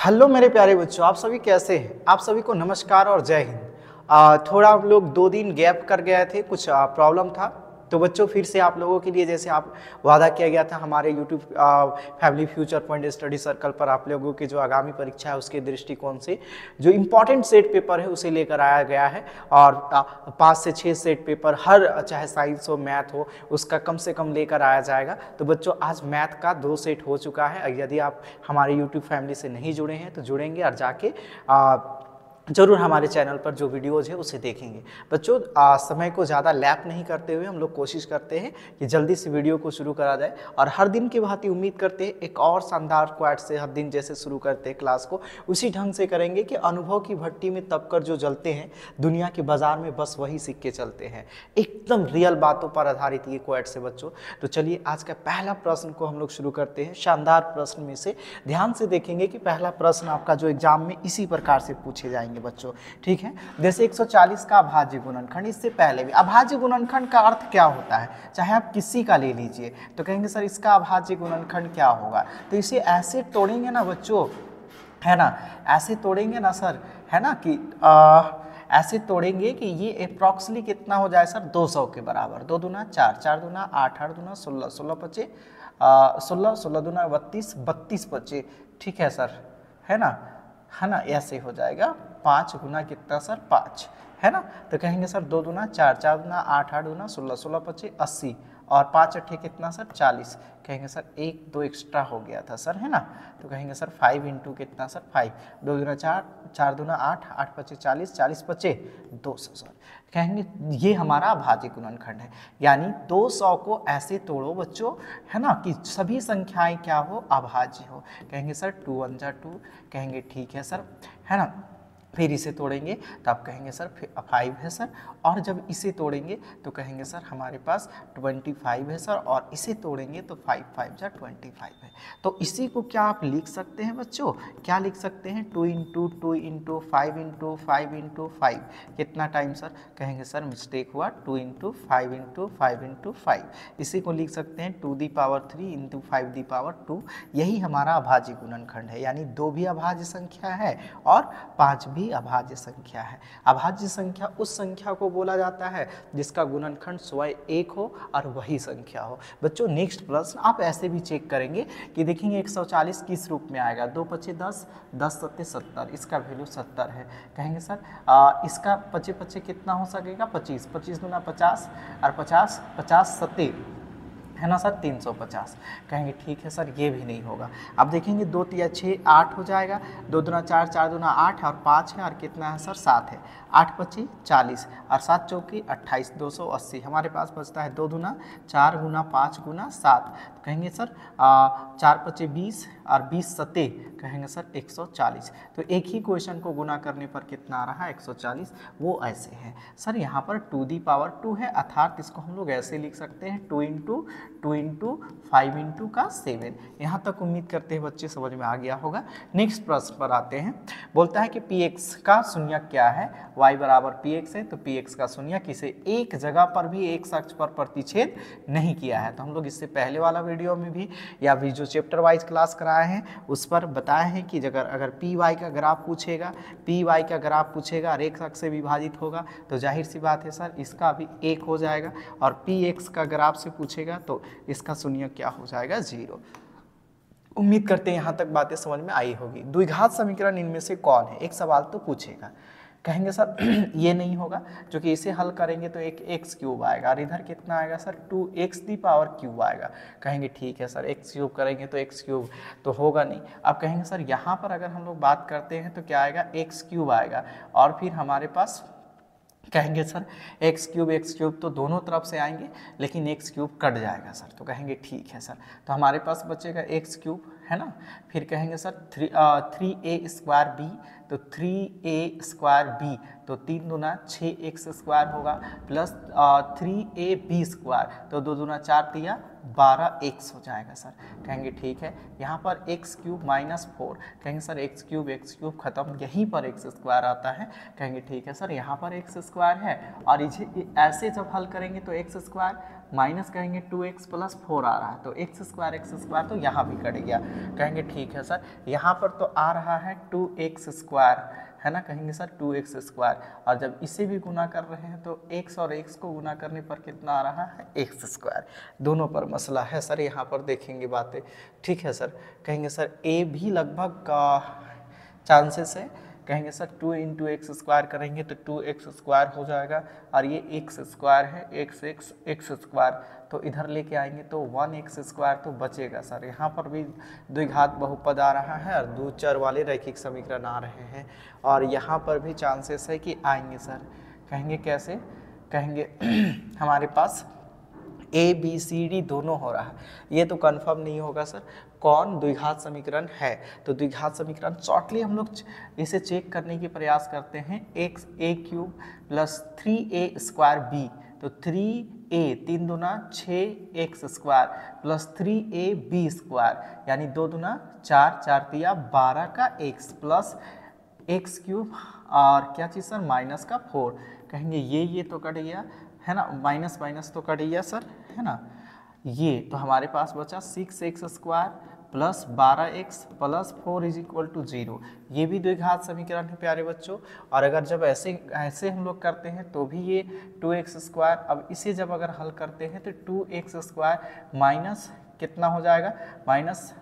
Hello मेरे प्यारे बच्चों, आप सभी कैसे हैं। आप सभी को नमस्कार और जय हिंद। थोड़ा हम लोग 2 दिन गैप कर गए थे, कुछ प्रॉब्लम था। तो बच्चों फिर से आप लोगों के लिए, जैसे आप वादा किया गया था हमारे YouTube family future point study circle पर, आप लोगों की जो आगामी परीक्षा है उसके दृष्टिकोण से जो इम्पॉर्टेंट सेट पेपर है उसे लेकर आया गया है। और 5 से 6 सेट पेपर हर, चाहे साइंस हो मैथ हो, उसका कम से कम लेकर आया जाएगा। तो बच्चों आज मैथ का 2 सेट हो चुका है। यदि आप हमारे यूट्यूब फैमिली से नहीं जुड़े हैं तो जुड़ेंगे और जाके जरूर हमारे चैनल पर जो वीडियोज़ है उसे देखेंगे। बच्चों समय को ज़्यादा लैप नहीं करते हुए हम लोग कोशिश करते हैं कि जल्दी से वीडियो को शुरू करा जाए, और हर दिन की भांति उम्मीद करते हैं एक और शानदार क्वाड से हर दिन जैसे शुरू करते हैं क्लास को उसी ढंग से करेंगे कि अनुभव की भट्टी में तपकर जो जलते हैं, दुनिया के बाजार में बस वही सीख के चलते हैं। एकदम रियल बातों पर आधारित ये क्वाड से बच्चों। तो चलिए आज का पहला प्रश्न को हम लोग शुरू करते हैं। शानदार प्रश्न में से ध्यान से देखेंगे कि पहला प्रश्न आपका जो एग्जाम में इसी प्रकार से पूछे जाएंगे बच्चों, ठीक है। जैसे 140 का अभाज्य गुणनखंड, इससे पहले भी अभाज्य गुणनखंड का अर्थ क्या होता है, चाहे आप किसी का ले लीजिए तो कहेंगे सर इसका अभाज्य गुणनखंड क्या होगा। तो इसे ऐसे तोड़ेंगे ना बच्चों, है ना, ऐसे तोड़ेंगे ना सर, है ना, कि ऐसे तोड़ेंगे कि ये अप्रॉक्सली कितना हो जाए सर, 200 के बराबर। 2 दूना 4, 4 दूना 8, 8 दूना 16, 16 पचे 16, 16 दूना 32, 32 पचे, ठीक है सर, है ना, ऐसे हो जाएगा। 5 गुना कितना सर, 5, है ना। तो कहेंगे सर 2 दूना 4, 4 दूना 8, 8 दूना 16, 16 पचे 80, और 5 अट्ठे कितना सर 40। कहेंगे सर 1 2 एक्स्ट्रा हो गया था सर, है ना। तो कहेंगे सर 5 इंटू कितना सर 5, 2 दूना 4, 4 दूना 8, 8 पचे 40, 40 पचे 200 सर। कहेंगे ये हमारा अभाज्य गुणनखंड है। यानी 200 को ऐसे तोड़ो बच्चों, है ना, कि सभी संख्याएं क्या हो, अभाज्य हो। कहेंगे सर 2 1 जा 2, कहेंगे ठीक है सर, है ना। फिर इसे तोड़ेंगे तो आप कहेंगे सर 5 है सर, और जब इसे तोड़ेंगे तो कहेंगे सर हमारे पास 25 है सर, और इसे तोड़ेंगे तो 5 5 जा 25 है। तो इसी को क्या आप लिख सकते हैं बच्चों, क्या लिख सकते हैं, 2 इंटू 2 इंटू 5 इंटू 5 इंटू 5, कितना टाइम सर, कहेंगे सर मिस्टेक हुआ, 2 इंटू 5 इंटू 5 इंटू 5। इसी को लिख सकते हैं 2 the power 3 into 5 the power 2। यही हमारा अभाज्य गुणनखंड है। यानी 2 भी अभाज्य संख्या है और 5 भी अभाज्य संख्या है। अभाज्य संख्या उस संख्या को बोला जाता है जिसका गुणनखंड स्वयं 1 हो और वही संख्या हो। बच्चों नेक्स्ट प्रश्न आप ऐसे भी चेक करेंगे कि देखेंगे 140 किस रूप में आएगा, 2 पचे 10, 10 सत्ते 70, इसका वैल्यू 70 है। कहेंगे सर इसका पचे पचे कितना हो सकेगा, 25, 25 दूना 50, और 50 50 सत्ते, है ना सर 350। कहेंगे ठीक है सर ये भी नहीं होगा। अब देखेंगे 2 तिया 6 8 हो जाएगा, 2 दूना 4, 4 दूना 8, और 5 है, और कितना है सर 7 है, 8 पची 40, और 7 चौकी 28, 280। हमारे पास बचता है 2 दूना 4 गुना 5 गुना 7। कहेंगे सर 4 पचे 20, और 20 सत्ते, कहेंगे सर 140। तो एक ही क्वेश्चन को गुना करने पर कितना आ रहा है 140, वो ऐसे है सर। यहाँ पर 2 दी पावर 2 है, अर्थात इसको हम लोग ऐसे लिख सकते हैं 2 इंटू 5 इंटू का 7। यहाँ तक उम्मीद करते हैं बच्चे समझ में आ गया होगा। नेक्स्ट प्रश्न पर आते हैं। बोलता है कि px का शून्यक क्या है, y बराबर px है, तो px का शून्यक इसे एक जगह पर भी एक अक्ष पर प्रतिच्छेद नहीं किया है। तो हम लोग इससे पहले वाला वीडियो में भी या भी जो चैप्टर वाइज क्लास कराए हैं उस पर बताए हैं कि अगर py का ग्राफ पूछेगा, py का ग्राफ पूछेगा और एक अक्ष से विभाजित होगा तो जाहिर सी बात है सर इसका भी 1 हो जाएगा, और px का ग्राफ से पूछेगा तो इसका शून्यक क्या हो जाएगा 0। उम्मीद करते हैं यहाँ तक बातें समझ में आई होगी। द्विघात समीकरण इनमें से कौन है, एक सवाल तो पूछेगा। कहेंगे सर ये नहीं होगा, क्योंकि इसे हल करेंगे तो एक एक्स क्यूब आएगा, और इधर कितना आएगा sir 2x the power cube आएगा। कहेंगे ठीक है सर एक्स क्यूब करेंगे तो एक्स क्यूब तो होगा नहीं। अब कहेंगे सर यहाँ पर अगर हम लोग बात करते हैं तो क्या आएगा, एक्स क्यूब आएगा, और फिर हमारे पास कहेंगे सर एक्स क्यूब तो दोनों तरफ से आएंगे, लेकिन एक्स क्यूब कट जाएगा सर। तो कहेंगे ठीक है सर, तो हमारे पास बचेगा एक्स क्यूब, है ना। फिर कहेंगे सर 3a स्क्वायर बी, तो 3a स्क्वायर बी तो 3 दूना 6x स्क्वायर होगा, प्लस 3ab स्क्वायर तो 2 दूना 4 तिया 12x हो जाएगा सर। कहेंगे ठीक है, यहाँ पर एक्स क्यूब माइनस 4, कहेंगे सर एक्स क्यूब खत्म, यहीं पर एक्स स्क्वायर आता है। कहेंगे ठीक है सर यहाँ पर एक्स स्क्वायर है, और इसे ऐसे जब हल करेंगे तो एक्स स्क्वायर माइनस कहेंगे 2x प्लस 4 आ रहा है, तो x स्क्वायर तो यहाँ भी कट गया। कहेंगे ठीक है सर, यहाँ पर तो आ रहा है 2x स्क्वायर, है ना, कहेंगे सर 2x स्क्वायर, और जब इसे भी गुना कर रहे हैं तो x और x को गुना करने पर कितना आ रहा है, x स्क्वायर। दोनों पर मसला है सर, यहाँ पर देखेंगे बातें। ठीक है सर, कहेंगे सर ए भी लगभग चांसेस है, कहेंगे सर 2 इंटू एक्स स्क्वायर करेंगे तो 2x स्क्वायर हो जाएगा, और ये x स्क्वायर है, x स्क्वायर, तो इधर लेके आएंगे तो 1x स्क्वायर तो बचेगा सर। यहाँ पर भी द्विघात बहुपद आ रहा है और दो चर वाले रैखिक समीकरण आ रहे हैं, और यहाँ पर भी चांसेस है कि आएंगे सर। कहेंगे कैसे, कहेंगे हमारे पास ए बी सी डी दोनों हो रहा है, ये तो कंफर्म नहीं होगा सर कौन द्विघात समीकरण है। तो द्विघात समीकरण शॉर्टली हम लोग इसे चेक करने की प्रयास करते हैं, x a cube plus 3a square b, तो 3a 3 दूना 6x square plus 3a B square, यानी 2 दूना 4, 4 तिया 12 का x प्लस एक्स क्यूब और क्या चीज़ सर माइनस का 4। कहेंगे ये तो कट गया है ना, माइनस माइनस तो कट गया सर, है ना, ये तो हमारे पास बचा 6x square plus 12x plus 4 is equal to 0। ये भी द्विघात समीकरण है प्यारे बच्चों, और अगर जब ऐसे हम लोग करते हैं तो भी ये 2x स्क्वायर, अब इसे जब अगर हल करते हैं तो 2x स्क्वायर माइनस कितना हो जाएगा, माइनस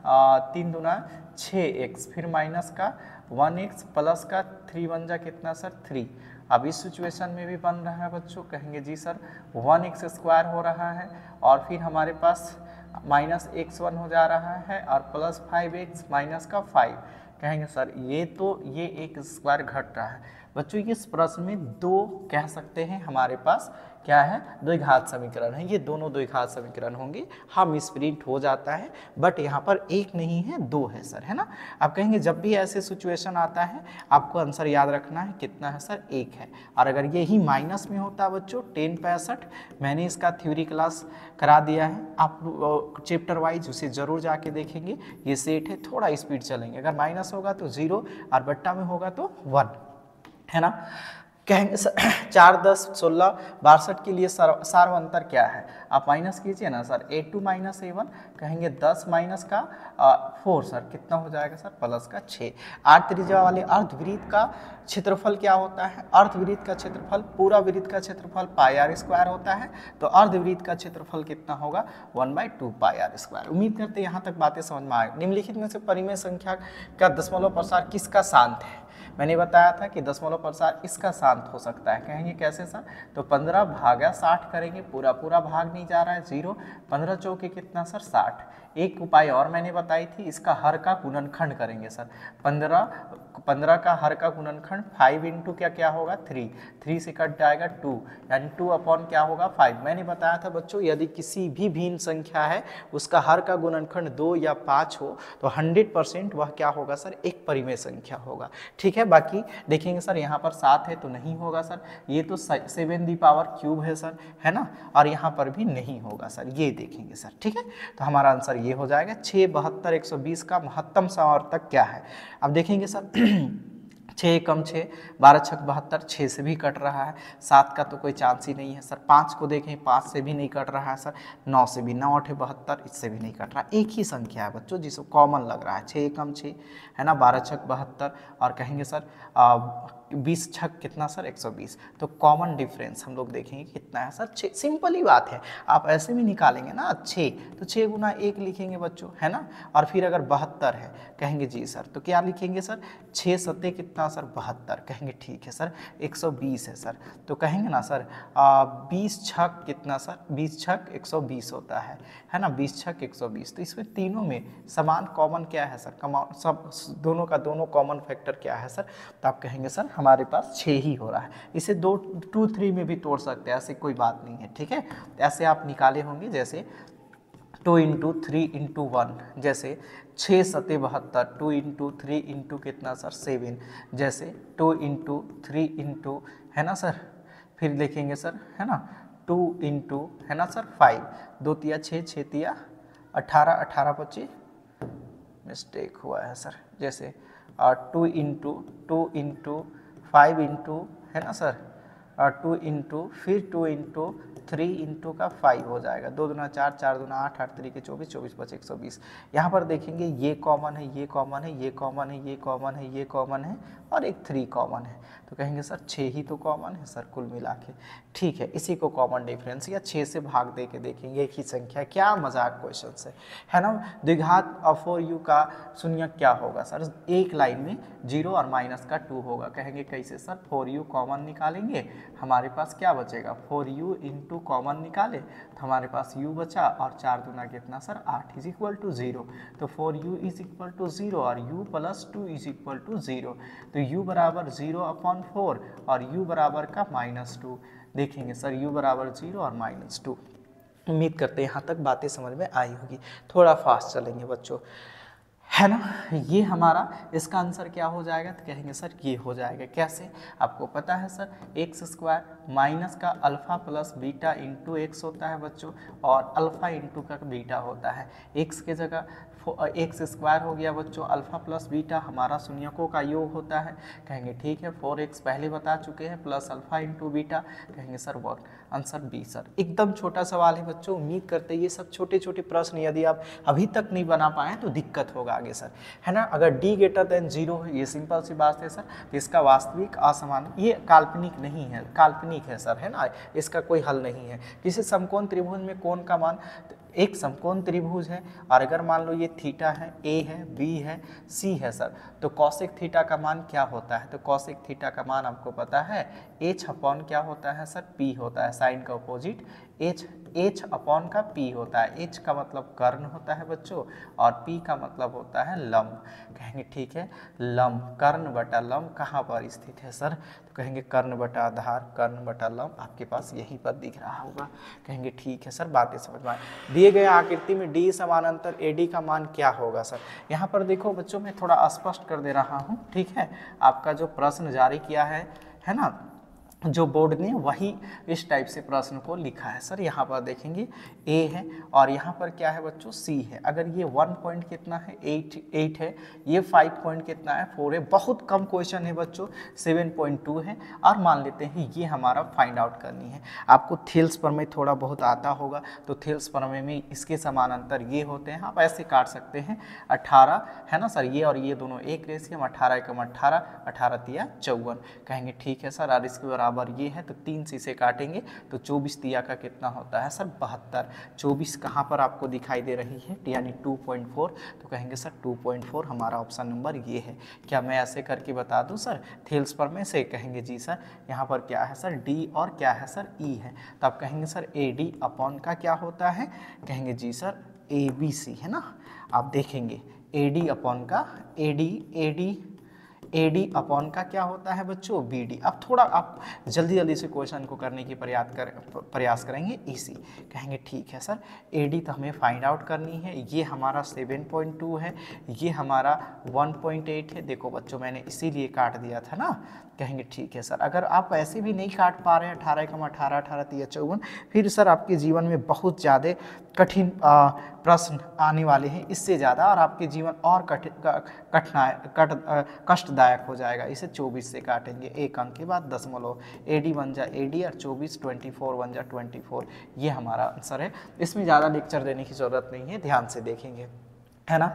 3 दूना 6x, फिर माइनस का 1x प्लस का 3 बन जा कितना सर 3। अब इस सिचुएशन में भी बन रहा है बच्चों, कहेंगे जी सर 1x स्क्वायर हो रहा है, और फिर हमारे पास माइनस x1 हो जा रहा है और प्लस 5x माइनस का 5। कहेंगे सर ये एक स्क्वायर घट रहा है बच्चों। इस प्रश्न में दो कह सकते हैं हमारे पास क्या है, द्विघात समीकरण है, ये दोनों द्विघात समीकरण होंगे, हम स्प्रिंट हो जाता है, बट यहाँ पर एक नहीं है दो है सर, है ना। आप कहेंगे जब भी ऐसे सिचुएशन आता है आपको आंसर याद रखना है कितना है सर, एक है। और अगर यही माइनस में होता बच्चों 1065, मैंने इसका थ्योरी क्लास करा दिया है, आप चैप्टर वाइज उसे जरूर जाके देखेंगे। ये सेट है, थोड़ा स्पीड चलेंगे, अगर माइनस होगा तो 0 और बट्टा में होगा तो 1, है ना। कहेंगे 4, 10, 16, 62 के लिए सार्वंतर क्या है, आप माइनस कीजिए ना सर, a2 माइनस a1, कहेंगे 10 माइनस का 4 सर कितना हो जाएगा सर, प्लस का 6। 8 त्रिज्या वाले अर्धवृत्त का क्षेत्रफल क्या होता है, अर्धवृत्त का क्षेत्रफल पूरा वृत्त का क्षेत्रफल पाई आर स्क्वायर होता है, तो अर्धवृत्त का क्षेत्रफल कितना होगा 1/2 पाई आर स्क्वायर। उम्मीद करते हैं यहाँ तक बातें समझ में आए। निम्नलिखित में से परिमेय संख्या का दशमलव प्रसार किसका शांत है, मैंने बताया था कि दशमलव प्रसार इसका शांत हो सकता है। कहेंगे कैसे सर, तो 15 भागा 60 करेंगे, पूरा भाग नहीं जा रहा है 0, 15 चौके कितना सर 60। एक उपाय और मैंने बताई थी, इसका हर का गुणनखंड करेंगे सर, 15 का हर का गुणनखंड 5 इंटू क्या होगा 3 से कट जाएगा 2, यानी 2 अपॉन क्या होगा 5। मैंने बताया था बच्चों यदि किसी भी भिन्न संख्या है उसका हर का गुणनखंड 2 या 5 हो तो 100% वह क्या होगा सर, एक परिमेय संख्या होगा। ठीक है, बाकी देखेंगे सर यहाँ पर 7 है तो नहीं होगा सर, ये तो 7³ है सर, है ना, और यहाँ पर भी नहीं होगा सर, ये देखेंगे सर। ठीक है, तो हमारा आंसर ये हो जाएगा। 6, 72, 120 का महत्तम समावर्तक क्या है, अब देखेंगे सर 6 कम 6, 12 छक 72, 6 से भी कट रहा है, 7 का तो कोई चांस ही नहीं है सर। 5 को देखें, 5 से भी नहीं कट रहा है सर, 9 से भी, 9 8 72, इससे भी नहीं कट रहा। एक ही संख्या है बच्चों जिसको कॉमन लग रहा है, 6 कम 6 है ना, 12 छक 72, और कहेंगे सर 20 छक कितना सर 120, तो कॉमन डिफरेंस हम लोग देखेंगे कितना है सर 6। सिंपल ही बात है, आप ऐसे भी निकालेंगे ना 6, तो 6 गुना 1 लिखेंगे बच्चों, है ना, और फिर अगर 72 है कहेंगे जी सर तो क्या लिखेंगे सर, 6 सत्ते कितना सर 72, कहेंगे ठीक है सर 120 है सर, तो कहेंगे ना सर 20 छक कितना सर, 20 छक 120 होता है ना, 20 छक 120, तो इसमें तीनों में समान कॉमन क्या है सर, सब दोनों का दोनों कॉमन फैक्टर क्या है सर, तो आप कहेंगे सर हमारे पास 6 ही हो रहा है। इसे 2, 3 में भी तोड़ सकते हैं, ऐसी कोई बात नहीं है। ठीक है, ऐसे आप निकाले होंगे जैसे 2 इंटू 3 इंटू 1, जैसे 6 सत्ते 72, 2 इंटू 3 इंटू कितना सर 7, जैसे 2 इंटू 3 इंटू है ना सर, फिर देखेंगे सर है ना 2 इंटू है ना सर 5, 2 तिया 6, 6 तिया 18, 18 25 मिस्टेक हुआ है सर, जैसे 2 इंटू 5 इंटू है ना सर 2 इंटू फिर 2 इंटू 3 इंटू का 5 हो जाएगा, 2 दूना 4, 4 दूना 8, 8 3 के 24, 24 बचे 120। यहाँ पर देखेंगे ये कॉमन है, ये कॉमन है, ये कॉमन है, ये कॉमन है, ये कॉमन है और एक 3 कॉमन है, तो कहेंगे सर 6 ही तो कॉमन है सर कुल मिला के। ठीक है, इसी को कॉमन डिफरेंस या 6 से भाग दे के देखेंगे एक ही संख्या, क्या मजाक क्वेश्चन है ना। द्विघात ऑफ 4u का शून्यक क्या होगा सर, एक लाइन में 0 और माइनस का 2 होगा, कहेंगे कैसे सर, 4u कॉमन निकालेंगे, हमारे पास क्या बचेगा 4u इंटू कॉमन निकाले तो हमारे पास u बचा और 4 दूना कितना सर 8 इज इक्वल टू 0, तो 4u इज इक्वल टू 0 और u plus 2 is equal to 0, तो u बराबर 0/4 और u बराबर का -2। देखेंगे सर u बराबर 0 और -2। उम्मीद करते हैं यहाँ तक बातें समझ में आई होगी, थोड़ा फास्ट चलेंगे बच्चों, है ना। ये हमारा इसका आंसर क्या हो जाएगा, तो कहेंगे सर ये हो जाएगा, कैसे आपको पता है सर, एक्स स्क्वायर माइनस का alpha plus beta into x होता है बच्चों, और अल्फा इंटू का बीटा होता है, एक्स के जगह एक्स स्क्वायर हो गया बच्चों, अल्फा प्लस बीटा हमारा शून्यकों का योग होता है, कहेंगे ठीक है 4x पहले बता चुके हैं प्लस अल्फा इंटू बीटा, कहेंगे sir work, answer B sir. एकदम छोटा सवाल है बच्चों, उम्मीद करते हैं ये सब छोटे छोटे प्रश्न यदि आप अभी तक नहीं बना पाए तो दिक्कत होगा आगे सर, है ना। अगर d ग्रेटर देन 0 है, ये सिंपल सी बात है सर, तो इसका वास्तविक असमान, ये काल्पनिक नहीं है, काल्पनिक है सर, है ना, इसका कोई हल नहीं है। किसी समकोण त्रिभुज में कोण का मान, एक समकोण त्रिभुज है और अगर मान लो ये थीटा है, ए है, बी है, सी है सर, तो कॉसेक थीटा का मान क्या होता है, तो कॉसेक थीटा का मान आपको पता है h अपॉन क्या होता है सर, p होता है, साइन का अपोजिट h अपॉन का p होता है, h का मतलब कर्ण होता है बच्चों और p का मतलब होता है लंब, कहेंगे ठीक है लंब, कर्ण बटा लंब कहाँ पर स्थित है सर, तो कहेंगे कर्ण बटा आधार, कर्ण बटा लंब आपके पास यहीं पर दिख रहा होगा, कहेंगे ठीक है सर, बातें समझ में आए। दिए गए आकृति में d समानांतर AD का मान क्या होगा सर, यहाँ पर देखो बच्चों मैं थोड़ा स्पष्ट कर दे रहा हूँ, ठीक है, आपका जो प्रश्न जारी किया है ना, जो बोर्ड ने वही इस टाइप से प्रश्न को लिखा है सर। यहाँ पर देखेंगे A है और यहाँ पर क्या है बच्चों C है, अगर ये 1 पॉइंट कितना है 8 है, ये 5 पॉइंट कितना है 4 है, बहुत कम क्वेश्चन है बच्चों 7.2 है, और मान लेते हैं ये हमारा फाइंड आउट करनी है। आपको थेल्स प्रमेय थोड़ा बहुत आता होगा, तो थेल्स प्रमेय में इसके समानांतर ये होते हैं, आप ऐसे काट सकते हैं 18 है ना सर, ये और ये दोनों एक रेशियो में 18 एकम 18, 18 तिया 54, कहेंगे ठीक है सर, और इसके बराबर ये है तो 3 से इसे काटेंगे तो 24 तिया का कितना होता है सर 72, 24 कहाँ पर आपको दिखाई दे रही है यानी 2.4, तो कहेंगे सर 2.4 हमारा ऑप्शन नंबर ये है। क्या मैं ऐसे करके बता दूं सर थेल्स पर में से, कहेंगे जी सर, यहाँ पर क्या है सर D और क्या है सर E है, तो आप कहेंगे सर AD अपॉन का क्या होता है, कहेंगे जी सर ABC है ना, आप देखेंगे AD अपॉन का AD अपॉन का क्या होता है बच्चों BD। अब थोड़ा आप जल्दी जल्दी से क्वेश्चन को करने की प्रयास करेंगे इसी, कहेंगे ठीक है सर AD तो हमें फाइंड आउट करनी है, ये हमारा 7.2 है, ये हमारा 1.8 है, देखो बच्चों मैंने इसीलिए काट दिया था ना, कहेंगे ठीक है सर। अगर आप ऐसे भी नहीं काट पा रहे हैं 18 एकम 18, 18 तिया 54, फिर सर आपके जीवन में बहुत ज़्यादा कठिन प्रश्न आने वाले हैं इससे ज़्यादा, और आपके जीवन और कष्टदायक हो जाएगा। इसे 24 से काटेंगे, एक अंक के बाद दशमलव, AD बन जा AD और 24 24 बन जा 24, ये हमारा आंसर है। इसमें ज़्यादा लेक्चर देने की ज़रूरत नहीं है, ध्यान से देखेंगे, है ना।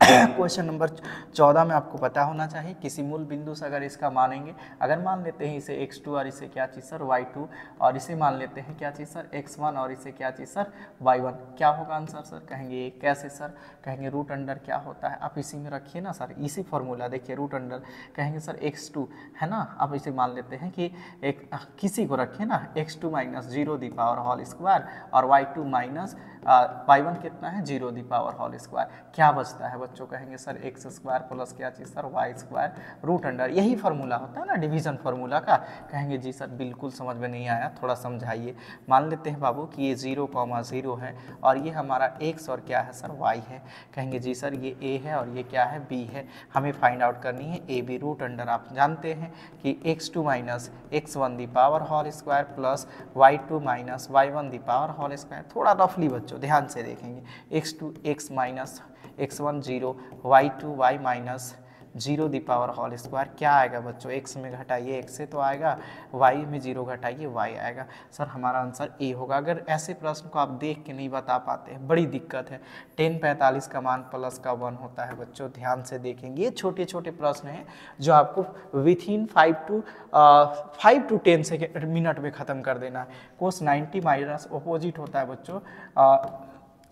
क्वेश्चन नंबर 14 में आपको पता होना चाहिए, किसी मूल बिंदु से अगर इसका मानेंगे, अगर मान लेते हैं इसे x2 और इसे क्या चीज़ सर y2, और इसे मान लेते हैं क्या चीज़ सर x1 और इसे क्या चीज़ सर y1, क्या होगा आंसर सर, कहेंगे कैसे सर, कहेंगे रूट अंडर क्या होता है, आप इसी में रखिए ना सर, इसी फॉर्मूला देखिए रूट अंडर, कहेंगे सर x2 है ना, अब इसे मान लेते हैं कि एक किसी को रखिए ना x2 minus 0 the power whole square और y2 माइनस y1 कितना है 0 दी पावर होल स्क्वायर, क्या बचता है बच्चों, कहेंगे सर एक्स स्क्वायर प्लस क्या चीज़ sir y square root under, यही फार्मूला होता है ना डिवीजन फार्मूला का, कहेंगे जी सर बिल्कुल समझ में नहीं आया, थोड़ा समझाइए। मान लेते हैं बाबू कि ये 0,0 है और ये हमारा x और क्या है सर y है, कहेंगे जी सर ये a है और ये क्या है b है, हमें फाइंड आउट करनी है ए बी। रूट अंडर आप जानते हैं कि x2 minus x1 the power whole square plus y2 minus y1 the power whole square, थोड़ा रफली बच्चों ध्यान से देखेंगे, x2 x minus x1 0, y2 y minus 0 the power whole square क्या आएगा बच्चों, x में घटाइए x से तो आएगा, y में 0 घटाइए y आएगा। सर हमारा आंसर ए होगा। अगर ऐसे प्रश्न को आप देख के नहीं बता पाते हैं बड़ी दिक्कत है। 1045 का मान प्लस का 1 होता है बच्चों, ध्यान से देखेंगे। ये छोटे छोटे प्रश्न हैं जो आपको विथ इन 5 to 10 मिनट में ख़त्म कर देना है। कोस 90 माइनस अपोजिट होता है बच्चों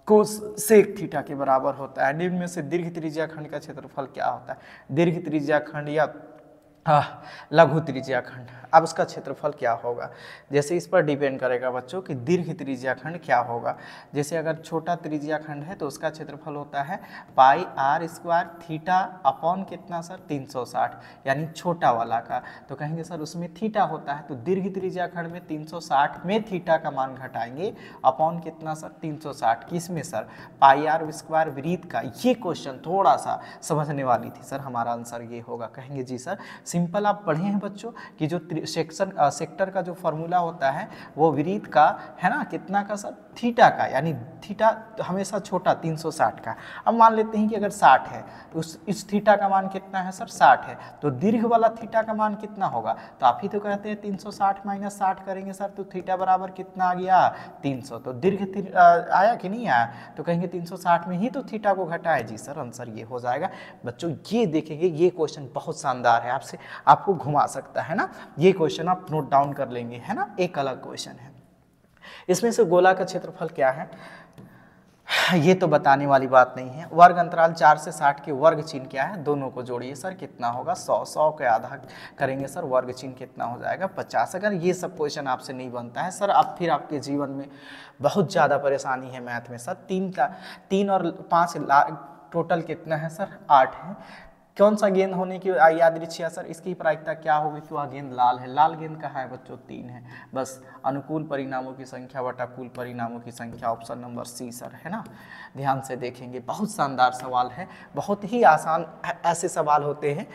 कोस सेक थीटा के बराबर होता है। निम्न में से दीर्घ त्रिज्या खंड का क्षेत्रफल क्या होता है, दीर्घ त्रिज्या खंड या लघु त्रिज्या खंड, अब उसका क्षेत्रफल क्या होगा। जैसे इस पर डिपेंड करेगा बच्चों कि दीर्घ त्रिज्या खंड क्या होगा। जैसे अगर छोटा त्रिज्या खंड है तो उसका क्षेत्रफल होता है पाई आर स्क्वायर थीटा अपॉन कितना सर 360, यानी छोटा वाला का। तो कहेंगे सर उसमें थीटा होता है, तो दीर्घ त्रिज्या खंड में 360 में थीटा का मान घटाएंगे अपॉन कितना सर 360, किसमें सर पाई आर स्क्वायर वृत्त का। ये क्वेश्चन थोड़ा सा समझने वाली थी सर, हमारा आंसर ये होगा। कहेंगे जी सर सिंपल आप पढ़े हैं बच्चों कि जो सेक्टर का जो फॉर्मूला होता है वो वृत्त का है ना, कितना का सर थीटा का, यानी थीटा हमेशा छोटा 360 का। अब मान लेते हैं कि अगर 60 है तो इस थीटा का मान कितना है सर 60 है, तो दीर्घ वाला थीटा का मान कितना होगा। तो आप ही तो कहते हैं 360 माइनस 60 करेंगे सर तो थीटा बराबर कितना आ गया 300, तो दीर्घ आया कि नहीं आया, तो कहेंगे 360 में ही तो थीटा को घटाए। जी सर आंसर ये हो जाएगा बच्चों। ये देखेंगे ये क्वेश्चन बहुत शानदार है, आपको घुमा सकता है ना। ये क्वेश्चन आप नोट डाउन कर लेंगे है ना, एक अलग क्वेश्चन है। इसमें से गोला का क्षेत्रफल क्या है, ये तो बताने वाली बात नहीं है। वर्ग अंतराल 4 से 60 के वर्ग चिन्ह क्या है, दोनों को जोड़िए सर कितना होगा 100, 100 के आधा करेंगे सर वर्ग चिन्ह कितना हो जाएगा 50। अगर ये सब क्वेश्चन आपसे नहीं बनता है सर, अब फिर आपके जीवन में बहुत ज़्यादा परेशानी है मैथ में सर। 3 और 5 टोटल कितना है सर 8 है। कौन सा गेंद होने की यादृच्छिक सर, इसकी प्रायिकता क्या होगी कि वह गेंद लाल है। लाल गेंद कहाँ है बच्चों 3 है, बस अनुकूल परिणामों की संख्या बटा कुल परिणामों की संख्या, ऑप्शन नंबर सी सर है ना। ध्यान से देखेंगे बहुत शानदार सवाल है, बहुत ही आसान ऐसे सवाल होते हैं।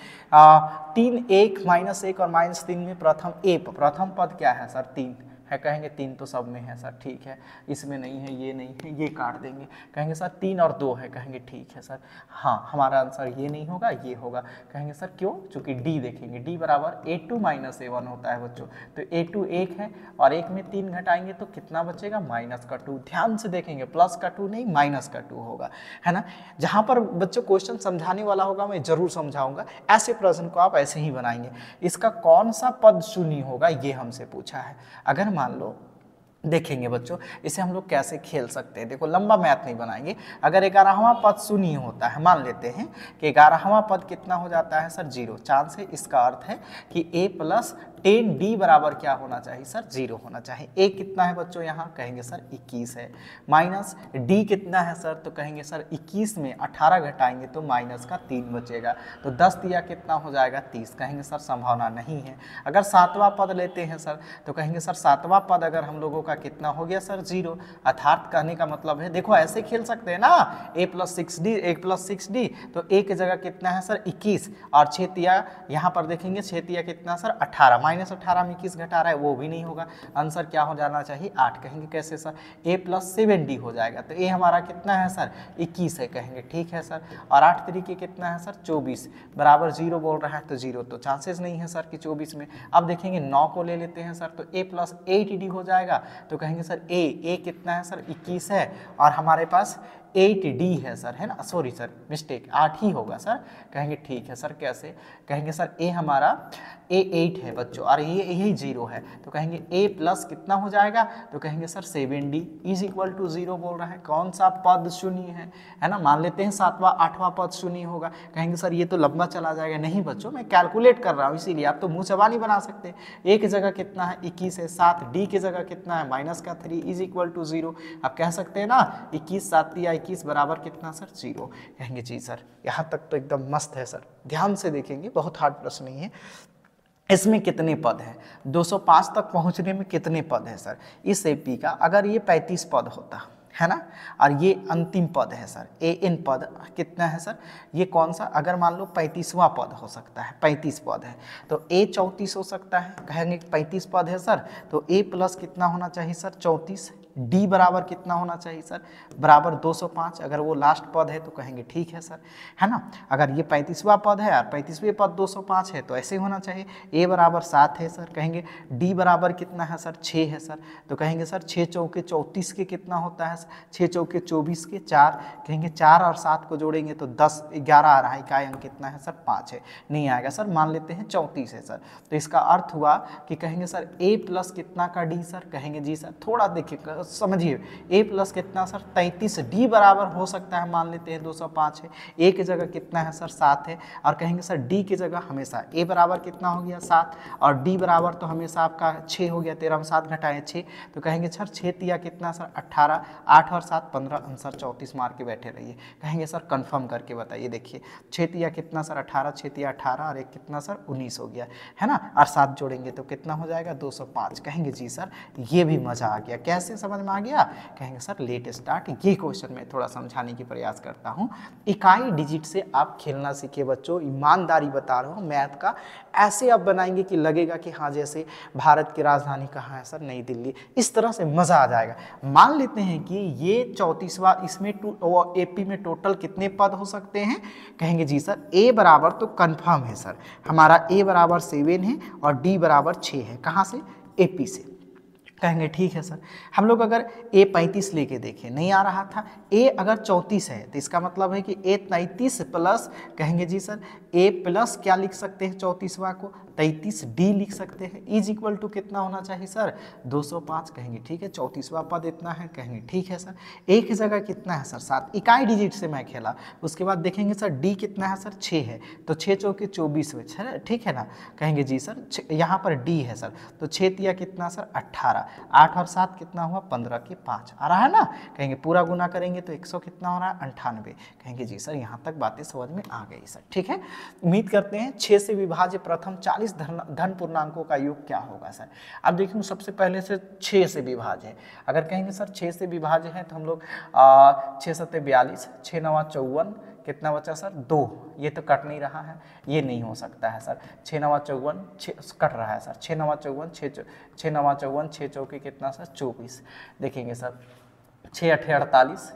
3 1 -1 और -3 में प्रथम पद क्या है सर 3 है, कहेंगे 3 तो सब में है सर, ठीक है इसमें नहीं है, ये नहीं है, ये काट देंगे। कहेंगे सर 3 और 2 है, कहेंगे ठीक है सर। हाँ हमारा आंसर ये नहीं होगा, ये होगा। कहेंगे सर क्यों, चूंकि डी देखेंगे डी बराबर A2 - A1 होता है बच्चों, तो A2 1 है और 1 में 3 घटाएंगे तो कितना बचेगा -2। ध्यान से देखेंगे +2 नहीं -2 होगा है ना। जहाँ पर बच्चों क्वेश्चन समझाने वाला होगा मैं जरूर समझाऊंगा, ऐसे प्रश्न को आप ऐसे ही बनाएंगे। इसका कौन सा पद शून्य होगा ये हमसे पूछा है। अगर मान लो देखेंगे बच्चों इसे हम लोग कैसे खेल सकते हैं, देखो लंबा मैथ नहीं बनाएंगे। अगर 11वां पद शून्य होता है, मान लेते हैं कि 11वां पद कितना हो जाता है सर 0, चांस है, इसका अर्थ है कि a + 10d बराबर क्या होना चाहिए सर 0 होना चाहिए। a कितना है बच्चों यहाँ, कहेंगे सर 21 है, माइनस d कितना है सर, तो कहेंगे सर 21 में 18 घटाएंगे तो -3 बचेगा, तो 10 दिया कितना हो जाएगा 30, कहेंगे सर संभावना नहीं है। अगर 7वां पद लेते हैं सर तो कहेंगे सर 7वां पद अगर हम लोगों का कितना हो गया सर 0, अर्थात कहने का मतलब है देखो ऐसे खेल सकते हैं ना, a + 6d तो a की जगह कितना है सर 21 और 6 यहाँ पर देखेंगे 6 कितना सर 18, -18 में 21 घटा रहा है वो भी नहीं होगा, आंसर क्या हो जाना चाहिए 8। कहेंगे कैसे सर, a + 7d हो जाएगा, तो a हमारा कितना है सर 21 है, कहेंगे ठीक है सर। और 8 तरीके कितना है सर 24 बराबर 0 बोल रहा है, तो 0 तो चांसेस नहीं है सर कि 24 में। अब देखेंगे 9 को ले लेते हैं सर, तो a + 8d हो जाएगा, तो कहेंगे सर a कितना है सर 21 है और हमारे पास 8d है सर, है ना, सॉरी सर मिस्टेक 8 ही होगा सर। कहेंगे ठीक है सर कैसे, कहेंगे सर a हमारा a 8 है बच्चों और ये यही 0 है, तो कहेंगे a + कितना हो जाएगा, तो कहेंगे सर 7d = 0 बोल रहा है। कौन सा पद शून्य है ना, मान लेते हैं 7वां 8वां पद शून्य होगा। कहेंगे सर ये तो लंबा चला जाएगा, नहीं बच्चों मैं कैलकुलेट कर रहा हूँ इसीलिए, आप तो मुँह चबा नहीं बना सकते। a की जगह कितना है 21 है, 7d की जगह कितना है -3 = 0। आप कह सकते हैं ना 21 7 या 21 बराबर कितना सर 0। कहेंगे जी सर यहाँ तक तो एकदम मस्त है सर, ध्यान से देखेंगे बहुत हार्ड प्रश्न नहीं है। इसमें कितने पद हैं, 205 तक पहुँचने में कितने पद हैं सर इस AP का। अगर ये 35 पद होता है ना और ये अंतिम पद है सर an पद कितना है सर, ये कौन सा, अगर मान लो 35वां पद हो सकता है, 35 पद है तो a 34 हो सकता है। कहेंगे 35 पद है सर तो a + कितना होना चाहिए सर 34, डी बराबर कितना होना चाहिए सर, बराबर 205। अगर वो लास्ट पद है तो कहेंगे ठीक है सर, है ना। अगर ये 35वां पद है और 35वें पद 205 है तो ऐसे होना चाहिए। ए बराबर 7 है सर, कहेंगे डी बराबर कितना है सर, 6 है सर, तो कहेंगे सर 6 चौके 34 के कितना होता है, 6 चौके 24 के 4, कहेंगे 4 और 7 को जोड़ेंगे तो 10 11 आ रहा है, इकाई अंक कितना है सर, 5 है, नहीं आएगा सर, मान लेते हैं 34 है सर। तो इसका अर्थ हुआ कि कहेंगे सर ए प्लस कितना का डी सर, कहेंगे जी सर, थोड़ा देखिए समझिए, ए प्लस कितना सर 33, डी बराबर हो सकता है मान लेते हैं 205 है, ए की जगह कितना है सर 7 है, और कहेंगे सर डी की जगह हमेशा ए बराबर कितना हो गया 7 और डी बराबर तो हमेशा आपका 6 हो गया, 13 में 7 घटाएं 6, तो कहेंगे सर 6 तिया कितना सर 18, 8 और 7 15, आंसर 34 मार के बैठे रहिए। कहेंगे सर कंफर्म करके बताइए, देखिए 6 तिया कितना सर 18, 6 तिया 18 और एक कितना सर 19 हो गया, है ना, और 7 जोड़ेंगे तो कितना हो जाएगा 205। कहेंगे जी सर ये भी मजा आ गया, कैसे समझ में आ गया, कहेंगे सर लेट स्टार्ट। ये क्वेश्चन में थोड़ा समझाने की प्रयास करता हूँ, इकाई डिजिट से आप खेलना सीखे बच्चों, ईमानदारी बता रहा हूँ, मैथ का ऐसे आप बनाएंगे कि लगेगा कि हाँ जैसे भारत की राजधानी कहाँ है सर, नई दिल्ली, इस तरह से मजा आ जाएगा। मान लेते हैं कि ये 34वां, इसमें एपी में टोटल कितने पद हो सकते हैं, कहेंगे जी सर ए बराबर तो कंफर्म है सर, हमारा ए बराबर 7 है और डी बराबर 6 है, कहाँ से, एपी से। कहेंगे ठीक है सर, हम लोग अगर ए 35 लेके देखें नहीं आ रहा था, ए अगर 34 है तो इसका मतलब है कि ए 33 प्लस, कहेंगे जी सर ए प्लस क्या लिख सकते हैं 34वां को 33 डी लिख सकते हैं, इज इक्वल टू कितना होना चाहिए सर 205। कहेंगे ठीक है, 34वां पद इतना है, कहेंगे ठीक है सर, ए की जगह कितना है सर 7, इकाई डिजिट से मैं खेला। उसके बाद देखेंगे सर डी कितना है सर 6 है, तो 6 चौके 24 में, ठीक है ना, कहेंगे जी सर यहाँ पर डी है सर, तो 6 तिया कितना सर 18, 8 और 7 कितना हुआ 15 के 5 आ रहा है ना, कहेंगे पूरा गुना करेंगे तो 100 कितना हो रहा है 98। कहेंगे जी सर यहाँ तक बातें समझ में आ गई सर, ठीक है। उम्मीद करते हैं 6 से विभाज्य प्रथम 40 धन पूर्णांकों का योग क्या होगा सर। अब देखिए सबसे पहले से 6 से विभाज्य है, अगर कहेंगे सर 6 से विभाज्य है तो हम लोग 6 सत्ते 42, 6 नवा 54, कितना बचा सर 2, ये तो कट नहीं रहा है, ये नहीं हो सकता है सर, 6 नवा 54 कट रहा है सर, 6 नवा 54, 6 नवा 54, 6 चौके कितना सर 24, देखेंगे सर 6 अठे 48,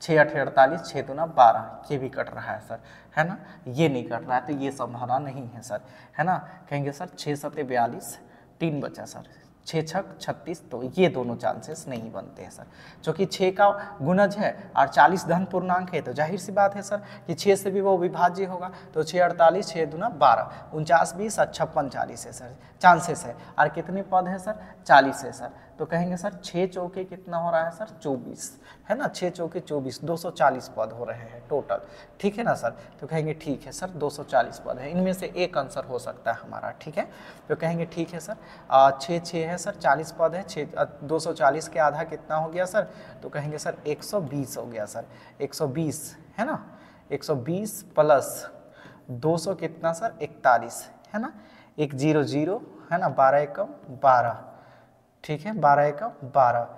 6 अठे 48, 6 दूना 12, ये भी कट रहा है सर, है ना, ये नहीं कट रहा है तो ये संभावना नहीं है सर, है ना। कहेंगे सर 6 सत्ते 42, 3 बचा सर, 6 छक 36, तो ये दोनों चांसेस नहीं बनते हैं सर, क्योंकि 6 का गुणज है और 40 धन पूर्णांक है, तो जाहिर सी बात है सर कि 6 से भी वो विभाज्य होगा, तो 6 48, 6 दूना 12, 49 20 और 56 40 है सर, चांसेस है। और कितने पद है सर 40 है सर, तो कहेंगे सर 6 चौके कितना हो रहा है सर 24, है ना, 6 चौके 24, 240 पद हो रहे हैं टोटल, ठीक है ना सर। तो कहेंगे ठीक है सर 240 पद है, इनमें से एक आंसर हो सकता है हमारा, ठीक है। तो कहेंगे ठीक है सर 6 है सर, 40 पद है, 240 के आधा कितना हो गया सर, तो कहेंगे सर 120 हो गया सर, 120 है ना, 120 प्लस 200 कितना सर 41, है ना, 100 है ना, 12 एकम 12, ठीक है, 12 एकम 12,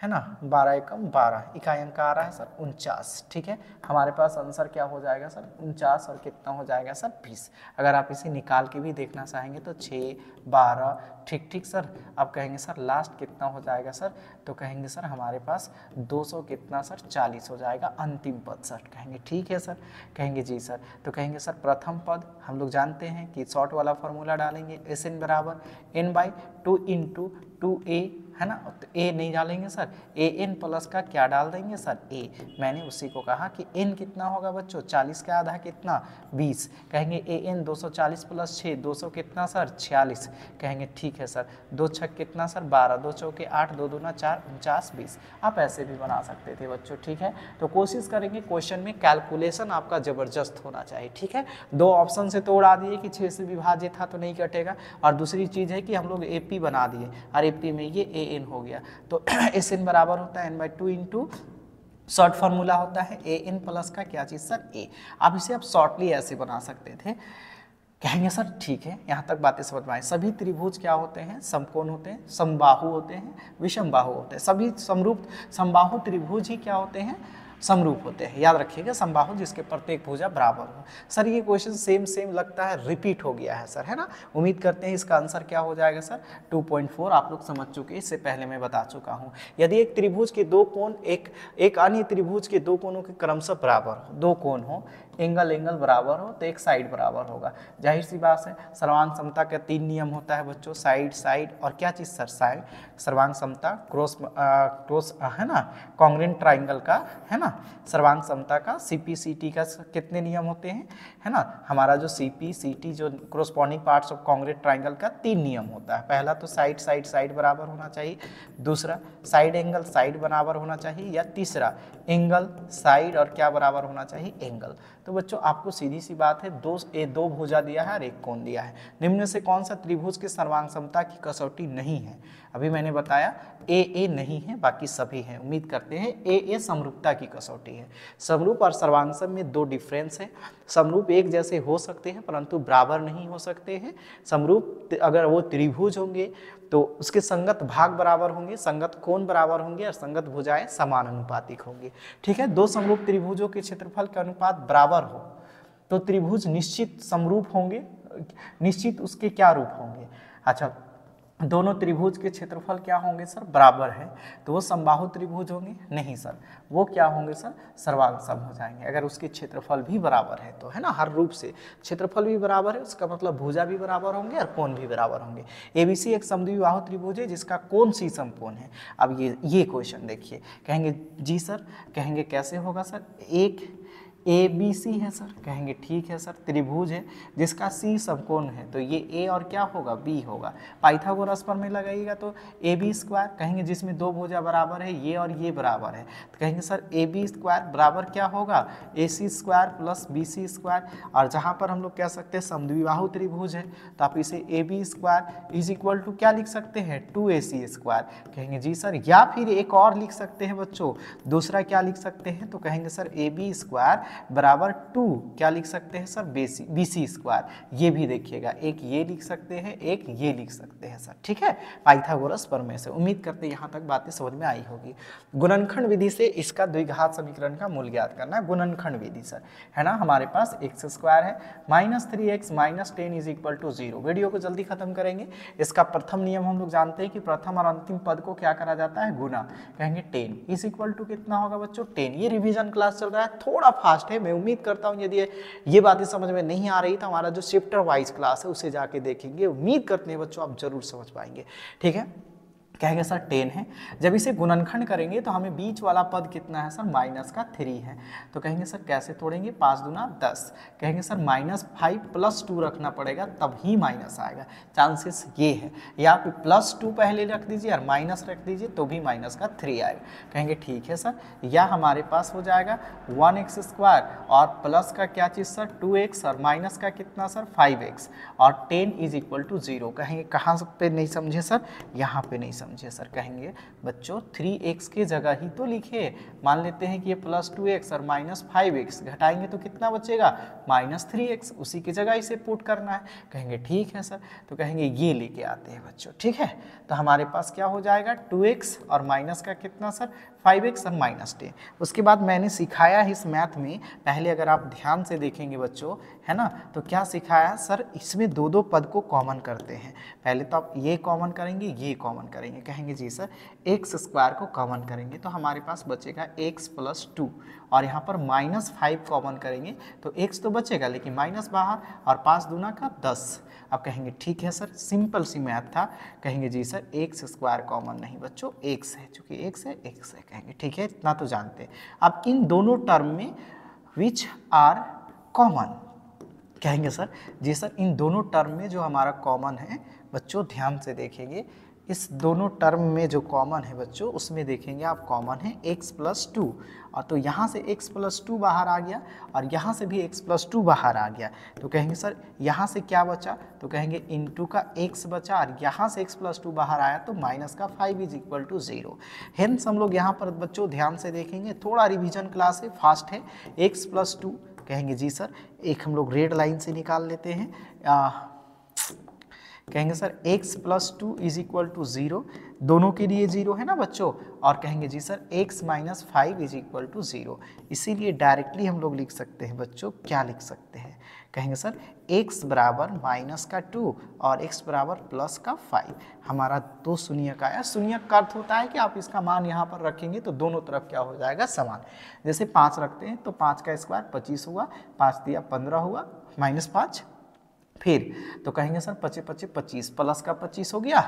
है ना, 12 एकम 12, इकाई अंक आ रहा है सर 49, ठीक है। हमारे पास आंसर क्या हो जाएगा सर 49 और कितना हो जाएगा सर 20। अगर आप इसे निकाल के भी देखना चाहेंगे तो 6 12, ठीक सर। अब कहेंगे सर लास्ट कितना हो जाएगा सर, तो कहेंगे सर हमारे पास 200 कितना सर 40 हो जाएगा अंतिम पद सर, कहेंगे ठीक है सर, कहेंगे जी सर। तो कहेंगे सर प्रथम पद हम लोग जानते हैं कि शॉर्ट वाला फॉर्मूला डालेंगे, SN बराबर n/2 × 2a, है ना, तो a नहीं डालेंगे सर, an प्लस का क्या डाल देंगे सर a, मैंने उसी को कहा कि n कितना होगा बच्चों 40 का आधा कितना 20, कहेंगे an 240 प्लस 6, 200 कितना सर 46, कहेंगे ठीक है सर, 2 छक कितना सर 12, 2 चौके 8, 2 दूना 4, 49 20। आप ऐसे भी बना सकते थे बच्चों, ठीक है। तो कोशिश करेंगे क्वेश्चन में कैलकुलेशन आपका जबरदस्त होना चाहिए, ठीक है। 2 ऑप्शन से तो उड़ा दिए कि 6 से विभाज्य था तो नहीं कटेगा, और दूसरी चीज़ है कि हम लोग AP बना दिए और AP में ये AN हो गया, तो SN बराबर होता है n/2 × शॉर्ट फार्मूला होता है an प्लस का क्या चीज़ सर a। अब इसे आप शॉर्टली ऐसे बना सकते थे, कहेंगे सर ठीक है, यहाँ तक बातें समझ में आए। सभी त्रिभुज क्या होते हैं, समकोण होते हैं, समबाहु होते हैं, विषम बाहु होते हैं। सभी समरूप समबाहु त्रिभुज ही क्या होते हैं, समरूप होते हैं। याद रखिएगा, समबाहु जिसके प्रत्येक भुजा बराबर हो। सर ये क्वेश्चन सेम लगता है रिपीट हो गया है सर, है ना। उम्मीद करते हैं इसका आंसर क्या हो जाएगा सर 2.4। आप लोग समझ चुके हैं, इससे पहले मैं बता चुका हूँ। यदि एक त्रिभुज के दो कोण एक अन्य त्रिभुज के दो कोणों के क्रमशः बराबर हो, दो कोण हो, एंगल बराबर हो, तो एक साइड बराबर होगा। जाहिर सी बात है, सर्वांग समता का 3 नियम होता है बच्चों, साइड और क्या चीज़ सर, साइड, सर्वांग समता, क्रॉस है ना, कॉन्ग्रुएंट ट्राइंगल का, है ना, सर्वांग समता का, CP/CT का कितने नियम होते हैं, है ना। हमारा जो CP/CT जो corresponding parts of congruent triangle का 3 नियम होता है। पहला तो साइड बराबर होना चाहिए, दूसरा साइड एंगल साइड बराबर होना चाहिए, या तीसरा एंगल साइड और क्या बराबर होना चाहिए, एंगल। तो बच्चों आपको सीधी सी बात है, दो भुजा दिया है और एक कोण दिया है। निम्न से कौन सा त्रिभुज की सर्वांग समता की कसौटी नहीं है? अभी मैंने बताया ए नहीं है, बाकी सभी हैं। उम्मीद करते हैं ए समरूपता की कसौटी है। समरूप और सर्वांग में 2 डिफरेंस है। समरूप एक जैसे हो सकते हैं परंतु बराबर नहीं हो सकते हैं। समरूप अगर वो त्रिभुज होंगे तो उसके संगत भाग बराबर होंगे, संगत कोण बराबर होंगे और संगत भुजाएं समानुपातिक होंगी। ठीक है, 2 समरूप त्रिभुजों के क्षेत्रफल के अनुपात बराबर हो तो त्रिभुज निश्चित समरूप होंगे। निश्चित उसके क्या रूप होंगे? अच्छा, दोनों त्रिभुज के क्षेत्रफल क्या होंगे सर, बराबर है, तो वो समबाहु त्रिभुज होंगे? नहीं सर, वो क्या होंगे सर, सर्वांग सम हो जाएंगे। अगर उसके क्षेत्रफल भी बराबर है तो, है ना, हर रूप से क्षेत्रफल भी बराबर है, उसका मतलब भुजा भी बराबर होंगे और कोण भी बराबर होंगे। ABC एक समद्विबाहु त्रिभुज है जिसका कोण C समकोण है। अब ये क्वेश्चन देखिए, कहेंगे जी सर, कहेंगे कैसे होगा सर, एक ABC है सर, कहेंगे ठीक है सर, त्रिभुज है जिसका C समकोण है, तो ये A और क्या होगा, B होगा। पाइथागोरस पर में लगाइएगा तो AB स्क्वायर, कहेंगे जिसमें 2 भुजा बराबर है, ये और ये बराबर है, तो कहेंगे सर AB स्क्वायर बराबर क्या होगा, AC square plus BC square. और जहाँ पर हम लोग कह सकते हैं समद्विबाहु त्रिभुज है तो आप इसे AB square is equal to क्या लिख सकते हैं, 2AC स्क्वायर। कहेंगे जी सर, या फिर एक और लिख सकते हैं बच्चों, दूसरा क्या लिख सकते हैं, तो कहेंगे सर AB स्क्वायर बराबर 2 क्या लिख सकते हैं सर, BC स्क्वायर। ये भी देखिएगा, एक ये लिख सकते हैं, एक ये लिख सकते हैं सर। ठीक है, पाइथागोरस प्रमेय से। उम्मीद करते हैं यहाँ तक बातें समझ में आई होगी। गुणनखंड विधि से इसका द्विघात समीकरण का मूल ज्ञात करना है। गुणनखंड विधि सर, है ना, हमारे पास x स्क्वायर है, -3x - 10 is equal to 0। Video को जल्दी खत्म करेंगे। इसका प्रथम नियम हम लोग जानते हैं कि प्रथम और अंतिम पद को क्या करा जाता है, गुना। कहेंगे 10 इज इक्वल टू कितना होगा बच्चों, 10। ये रिवीजन क्लास चल रहा है, थोड़ा फास्ट है। मैं उम्मीद करता हूं यदि ये बातें समझ में नहीं आ रही तो हमारा जो चैप्टर वाइज क्लास है उसे जाके देखेंगे। उम्मीद करते हैं बच्चों आप जरूर समझ पाएंगे। ठीक है, कहेंगे सर 10 है, जब इसे गुणनखंड करेंगे तो हमें बीच वाला पद कितना है सर, -3 है। तो कहेंगे सर कैसे तोड़ेंगे, 5 दूना 10। कहेंगे सर -5 + 2 रखना पड़ेगा तब ही माइनस आएगा, चांसेस ये है। या फिर +2 पहले रख दीजिए और माइनस रख दीजिए तो भी -3 आएगा। कहेंगे ठीक है सर, या हमारे पास हो जाएगा 1x स्क्वायर और प्लस का क्या चीज़ सर, 2x और माइनस का कितना सर, 5x और 10 इज इक्वल टू 0। कहेंगे कहाँ पे नहीं समझे सर, यहाँ पे नहीं समझे सर। कहेंगे बच्चों 3x के जगह ही तो लिखे। मान लेते हैं कि ये +2x और -5x घटाएंगे तो कितना बचेगा, -3x, उसी की जगह इसे पुट करना है। कहेंगे ठीक है सर, तो कहेंगे ये लेके आते हैं बच्चों। ठीक है, तो हमारे पास क्या हो जाएगा, 2x और माइनस का कितना सर, 5x और -10। उसके बाद मैंने सिखाया इस मैथ में, पहले अगर आप ध्यान से देखेंगे बच्चों, है ना, तो क्या सिखाया सर, इसमें 2 पद को कॉमन करते हैं। पहले तो आप ये कॉमन करेंगे, ये कॉमन करेंगे। कहेंगे जी सर x स्क्वायर को कॉमन करेंगे तो हमारे पास बचेगा x + 2 और यहाँ पर -5 कॉमन करेंगे तो x तो बचेगा लेकिन माइनस बाहर और 5 दूना का 10। अब कहेंगे ठीक है सर, सिंपल सी मैथ था। कहेंगे जी सर x स्क्वायर कॉमन नहीं बच्चों, x है, चूंकि x है x है। कहेंगे ठीक है, इतना तो जानते हैं। अब इन दोनों टर्म में विच आर कॉमन, कहेंगे सर जी सर इन दोनों टर्म में जो हमारा कॉमन है बच्चों, ध्यान से देखेंगे, इस दोनों टर्म में जो कॉमन है बच्चों उसमें देखेंगे आप कॉमन है x + 2 और तो यहाँ से x + 2 बाहर आ गया और यहाँ से भी x + 2 बाहर आ गया। तो कहेंगे सर यहाँ से क्या बचा, तो कहेंगे इनटू का x बचा और यहाँ से x + 2 बाहर आया तो -5 इज इक्वल टू 0। हेंस हम लोग यहाँ पर बच्चों ध्यान से देखेंगे, थोड़ा रिवीजन क्लास है, फास्ट है। x + 2 कहेंगे जी सर, एक हम लोग रेड लाइन से निकाल लेते हैं, कहेंगे sir x plus 2 is equal to 0, दोनों के लिए 0 है ना बच्चों, और कहेंगे जी sir x minus 5 is equal to 0। इसीलिए डायरेक्टली हम लोग लिख सकते हैं बच्चों, क्या लिख सकते हैं, कहेंगे सर x बराबर माइनस का 2 और x बराबर प्लस का 5। हमारा दो शून्य का है, शून्य का अर्थ होता है कि आप इसका मान यहाँ पर रखेंगे तो दोनों तरफ क्या हो जाएगा, समान। जैसे 5 रखते हैं तो 5 का स्क्वायर 25 हुआ, 5 दिया 15 हुआ, माइनस 5 फिर तो कहेंगे सर 25 25 25 प्लस का 25 हो गया,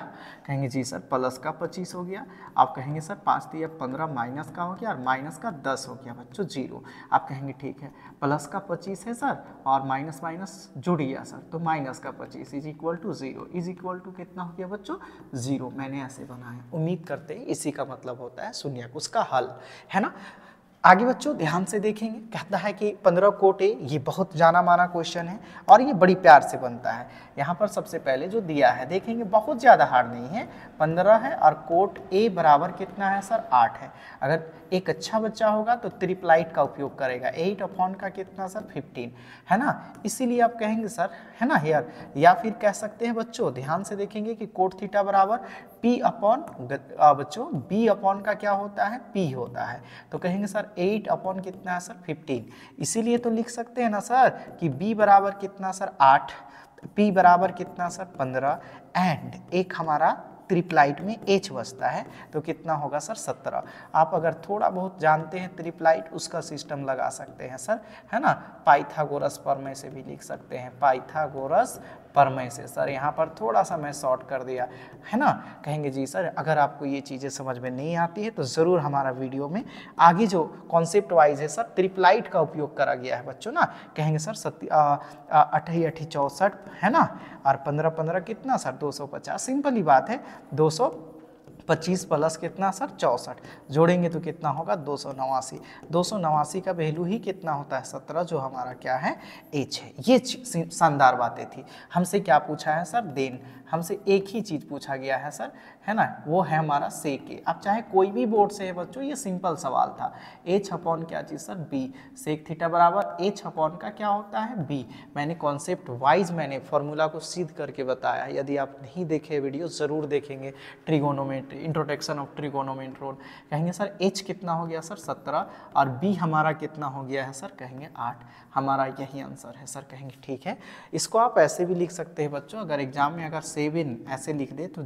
कहेंगे जी सर प्लस का 25 हो गया। आप कहेंगे सर 5 दिया 15 माइनस का हो गया और माइनस का 10 हो गया बच्चों 0। आप कहेंगे ठीक है प्लस का 25 है सर और माइनस माइनस जुड़ गया सर, तो माइनस का 25 is equal to 0, is equal to कितना हो गया बच्चों 0। मैंने ऐसे बनाया, उम्मीद करते हैं इसी का मतलब होता है शून्य, उसका हल है ना। आगे बच्चों ध्यान से देखेंगे, कहता है कि 15 कोट ए, ये बहुत जाना माना क्वेश्चन है और ये बड़ी प्यार से बनता है। यहाँ पर सबसे पहले जो दिया है देखेंगे, बहुत ज़्यादा हार्ड नहीं है, 15 है और कोट ए बराबर कितना है सर 8 है। अगर एक अच्छा बच्चा होगा तो ट्रिपलाइट का उपयोग करेगा, 8 अपॉन का कितना सर 15 है ना, इसीलिए आप कहेंगे सर है ना हेयर, या फिर कह सकते हैं बच्चों ध्यान से देखेंगे कि कोट थीटा बराबर पी अपॉन बच्चों बी अपॉन का क्या होता है पी होता है, तो कहेंगे सर 8 अपॉन कितना है सर 15। इसीलिए तो लिख सकते हैं ना सर कि b बराबर कितना सर 8, p बराबर कितना सर 15 एंड एक हमारा ट्रिपलाइट में h बचता है तो कितना होगा सर 17। आप अगर थोड़ा बहुत जानते हैं ट्रिपलाइट उसका सिस्टम लगा सकते हैं सर है ना, पाइथागोरस प्रमेय से भी लिख सकते हैं, पाइथागोरस प्रमेय से। सर यहाँ पर थोड़ा सा मैं शॉर्ट कर दिया है ना, कहेंगे जी सर अगर आपको ये चीज़ें समझ में नहीं आती है तो ज़रूर हमारा वीडियो में आगे जो कॉन्सेप्ट वाइज है सर ट्रिपलाइट का उपयोग करा गया है बच्चों ना, कहेंगे सर 8 8 64 है ना, और 15 15 कितना सर 250, सिंपल ही बात है, 225 प्लस कितना सर 64, जोड़ेंगे तो कितना होगा 289। 289 का वैल्यू ही कितना होता है 17, जो हमारा क्या है एच है। ये शानदार बातें थी। हमसे क्या पूछा है सर देन, हमसे एक ही चीज़ पूछा गया है सर है ना, वो है हमारा सेक ए। अब चाहे कोई भी बोर्ड से है बच्चों, ये सिंपल सवाल था, एच अपॉन क्या चीज़ सर बी, सेक थीटा बराबर एच अपॉन का क्या होता है बी। मैंने कॉन्सेप्ट वाइज मैंने फॉर्मूला को सिद्ध करके बताया, यदि आप नहीं देखे वीडियो ज़रूर देखेंगे, ट्रिगोनोमेट्री इंट्रोडक्शन ऑफ ट्रिगोनोमेट्री, कहेंगे सर एच कितना हो गया सर 17 और बी हमारा कितना हो गया है सर, कहेंगे 8, हमारा यही आंसर है सर, कहेंगे ठीक है। इसको आप ऐसे भी लिख सकते हैं बच्चों, अगर एग्जाम में अगर 7 ऐसे लिख दे तो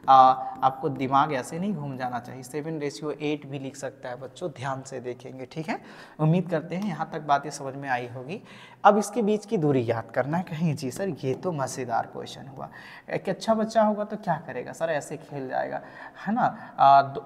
आपको दिमाग ऐसे नहीं घूम जाना चाहिए, 7/8 भी लिख सकता है बच्चों, ध्यान से देखेंगे ठीक है। उम्मीद करते हैं यहाँ तक बातें समझ में आई होगी। अब इसके बीच की दूरी याद करना है, कहेंगे जी सर ये तो मज़ेदार क्वेश्चन हुआ। एक अच्छा बच्चा होगा तो क्या करेगा सर, ऐसे खेल जाएगा है ना,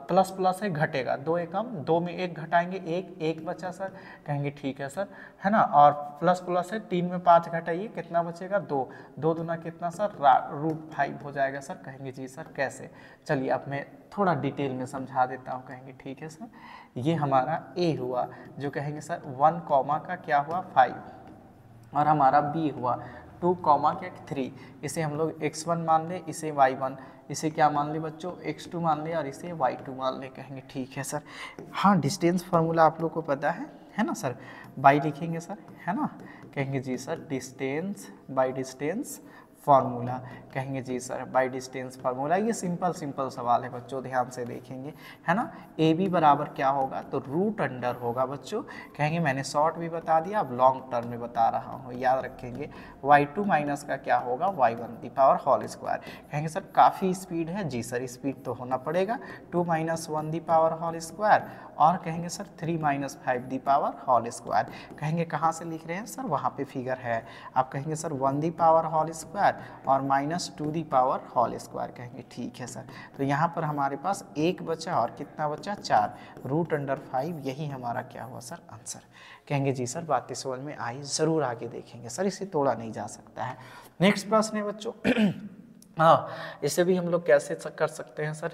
प्लस प्लस है घटेगा, 2 एकम 2 में 1 घटाएंगे 1 बचा सर, कहेंगे ठीक है सर है ना, और प्लस प्लस है 3 में 5 घटाइए कितना बचेगा 2, 2 दूना कितना सर √5 हो जाएगा सर, कहेंगे जी सर कैसे। चलिए अब मैं थोड़ा डिटेल में समझा देता हूँ, कहेंगे ठीक है सर। ये हमारा ए हुआ, जो कहेंगे सर 1 कॉमा का क्या हुआ 5, और हमारा बी हुआ 2 कॉमा क्या 3, इसे हम लोग x1 मान ले, इसे y1, इसे क्या मान ले बच्चों x2 मान ले और इसे y2 मान ले, कहेंगे ठीक है सर। हाँ डिस्टेंस फार्मूला आप लोग को पता है ना सर, बाई लिखेंगे सर है ना, कहेंगे जी sir distance by distance formula, कहेंगे जी सर बाई डिस्टेंस फार्मूला। ये सिंपल सवाल है बच्चों, ध्यान से देखेंगे है ना। ए बी बराबर क्या होगा तो √अंडर होगा बच्चों, कहेंगे मैंने शॉर्ट भी बता दिया, अब लॉन्ग टर्म में बता रहा हूँ, याद रखेंगे। y2 माइनस का क्या होगा y1 the power whole square, कहेंगे सर काफ़ी स्पीड है, जी सर स्पीड तो होना पड़ेगा, 2 minus 1 the power whole square, और कहेंगे sir 3 minus 5 the power whole square, कहेंगे कहाँ से लिख रहे हैं सर, वहाँ पे फिगर है, आप कहेंगे sir 1 the power whole square और -2 दी पावर होल स्क्वायर, कहेंगे ठीक है सर। तो यहाँ पर हमारे पास 1 बचा और कितना बचा 4, √5, यही हमारा क्या हुआ सर आंसर, कहेंगे जी सर बातें समझ में आई, ज़रूर आगे देखेंगे सर, इसे तोड़ा नहीं जा सकता है। नेक्स्ट प्रश्न है बच्चों हाँ इसे भी हम लोग कैसे कर सकते हैं सर,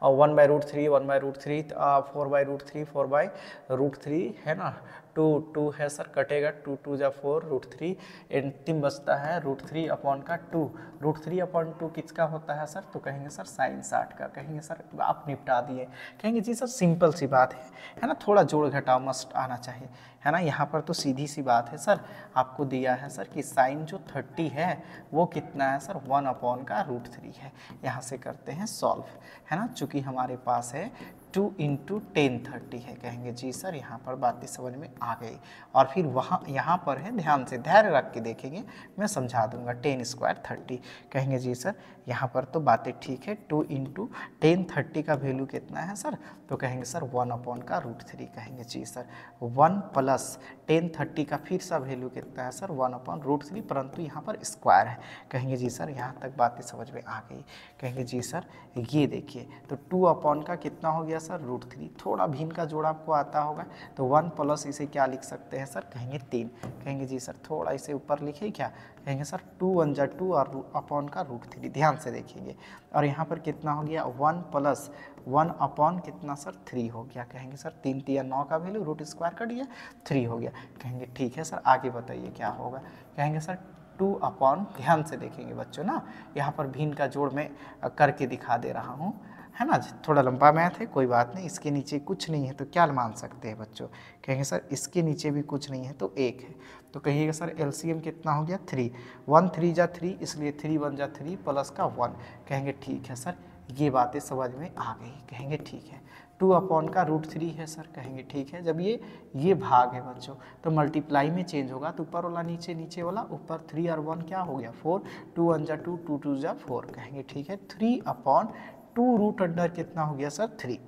1/√3 1/√3 4/√3 4/√3 है ना, टू है सर, कटेगा, 2 जा 4 √3, अंतिम बचता है √3 अपॉन का 2। √3 अपॉन 2 किसका होता है सर? तो कहेंगे सर sin 60 का। कहेंगे सर आप निपटा दिए। कहेंगे जी सर सिंपल सी बात है ना, थोड़ा जोड़ घटाव मस्ट आना चाहिए, है ना। यहाँ पर तो सीधी सी बात है सर, आपको दिया है सर कि साइन जो 30 है वो कितना है सर? 1 अपॉन का √3 है। यहाँ से करते हैं सॉल्व, है ना, चूँकि हमारे पास है 2 × 10 30 है। कहेंगे जी सर यहाँ पर बातें समझ में आ गई। और फिर वहाँ यहाँ पर है, ध्यान से धैर्य रख के देखेंगे, मैं समझा दूंगा, 10² 30। कहेंगे जी सर यहाँ पर तो बातें ठीक है, 2 × 10 30 का वैल्यू कितना है सर? तो कहेंगे सर 1 अपॉन का √3। कहेंगे जी सर 1 + 10 30 का फिर सा वैल्यू कितना है सर? 1 अपॉन √3, परंतु यहाँ पर स्क्वायर है। कहेंगे जी सर यहाँ तक बातें समझ में आ गई। कहेंगे जी सर ये देखिए, तो 2 अपॉन का कितना हो गया सर? √3। थोड़ा भिन्न का जोड़ आपको आता होगा, तो 1 + इसे क्या लिख सकते हैं सर? कहेंगे 3। कहेंगे जी सर थोड़ा इसे ऊपर लिखे क्या? कहेंगे सर 2 × 1 = 2 और अपॉन का √3। ध्यान से देखेंगे, और यहाँ पर कितना हो गया? 1 + 1 अपॉन कितना सर? 3 हो गया। कहेंगे सर 3 × 9 का वैल्यू √² कट गया, 3 हो गया। कहेंगे ठीक है सर, आगे बताइए क्या होगा? कहेंगे सर 2 अपॉन, ध्यान से देखेंगे बच्चों ना, यहाँ पर भिन्न का जोड़ मैं करके दिखा दे रहा हूँ, है ना। थोड़ा लंबा मैथ है, कोई बात नहीं। इसके नीचे कुछ नहीं है तो क्या मान सकते हैं बच्चों? कहेंगे सर इसके नीचे भी कुछ नहीं है तो 1 है, तो कहिएगा सर एलसीएम कितना हो गया? 3। 1 3 जा 3, इसलिए 3 1 जा 3 प्लस का 1। कहेंगे ठीक है सर, ये बातें समझ में आ गई। कहेंगे ठीक है, 2 अपॉन का √3 है सर। कहेंगे ठीक है, जब ये भाग है बच्चों तो मल्टीप्लाई में चेंज होगा, तो ऊपर वाला नीचे, नीचे वाला ऊपर। 3 और 1 क्या हो गया? 4। 2 1 जा 2, 2 2 जा 4। कहेंगे ठीक है, 3 अपॉन 2 रूट अंडर कितना हो गया सर? 3।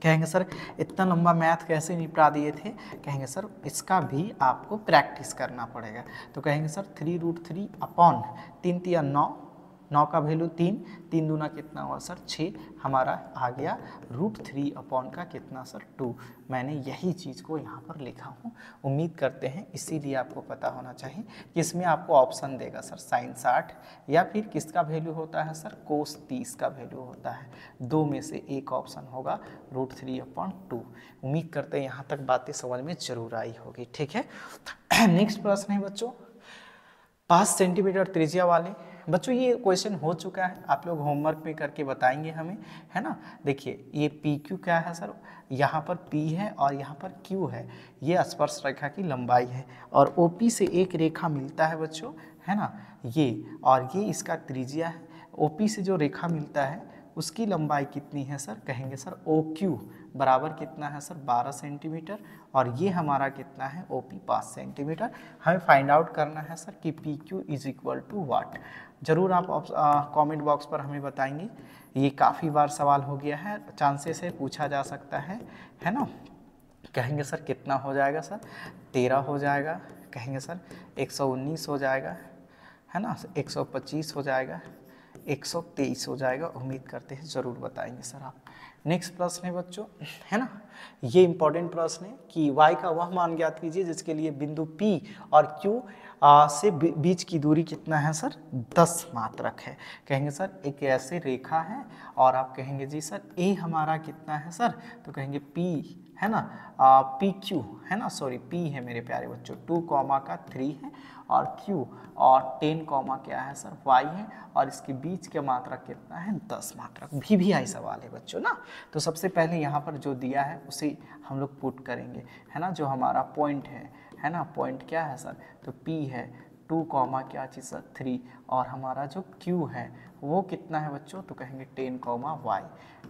कहेंगे सर इतना लंबा मैथ कैसे निपटा दिए थे? कहेंगे सर इसका भी आपको प्रैक्टिस करना पड़ेगा। तो कहेंगे सर 3√3 अपॉन 3 3 9, 9 का वैल्यू 3, 3 दूना कितना हुआ सर? 6, हमारा आ गया √3 अपॉन का कितना सर? 2। मैंने यही चीज़ को यहाँ पर लिखा हूँ, उम्मीद करते हैं इसीलिए आपको पता होना चाहिए कि इसमें आपको ऑप्शन देगा सर sin 60, या फिर किसका वैल्यू होता है सर? cos 30 का वैल्यू होता है। 2 में से एक ऑप्शन होगा √3 अपॉन 2। उम्मीद करते हैं यहाँ तक बातें समझ में जरूर आई होगी, ठीक है। नेक्स्ट प्रश्न है बच्चों, 5 सेंटीमीटर त्रिज्या वाले। बच्चों ये क्वेश्चन हो चुका है, आप लोग होमवर्क में करके बताएंगे हमें, है ना। देखिए ये PQ क्या है सर? यहाँ पर P है और यहाँ पर Q है, ये स्पर्श रेखा की लंबाई है, और OP से एक रेखा मिलता है बच्चों, है ना, ये, और ये इसका त्रिज्या है। OP से जो रेखा मिलता है उसकी लंबाई कितनी है सर? कहेंगे सर OQ बराबर कितना है सर? 12 सेंटीमीटर, और ये हमारा कितना है? OP 5 centimetre. हमें फाइंड आउट करना है सर कि PQ = व्हाट। जरूर आप कमेंट बॉक्स पर हमें बताएंगे, ये काफ़ी बार सवाल हो गया है, चांसेस है पूछा जा सकता है ना। कहेंगे सर कितना हो जाएगा सर? 13 हो जाएगा। कहेंगे सर 119 हो जाएगा, है ना, 125 हो जाएगा, 123 हो जाएगा। उम्मीद करते हैं ज़रूर बताएंगे सर आप। नेक्स्ट प्रश्न है बच्चों, है ना, ये इंपॉर्टेंट प्रश्न है कि y का वह मान ज्ञात कीजिए जिसके लिए बिंदु P और Q से बीच की दूरी कितना है सर? 10 मात्रक है। कहेंगे सर एक ऐसे रेखा है, और आप कहेंगे जी सर A हमारा कितना है सर? तो कहेंगे P, है ना, PQ, है ना, सॉरी P है मेरे प्यारे बच्चों, 2,3 है, और Q और 10, क्या है सर? Y है, और इसके बीच के मात्रक कितना है? 10 मात्रक। VVI सवाल है बच्चों ना। तो सबसे पहले यहाँ पर जो दिया है उसे हम लोग पुट करेंगे, है ना, जो हमारा पॉइंट है ना, पॉइंट क्या है सर? तो P है 2, क्या चीज़ सर? 3, और हमारा जो Q है वो कितना है बच्चों? तो कहेंगे 10, Y,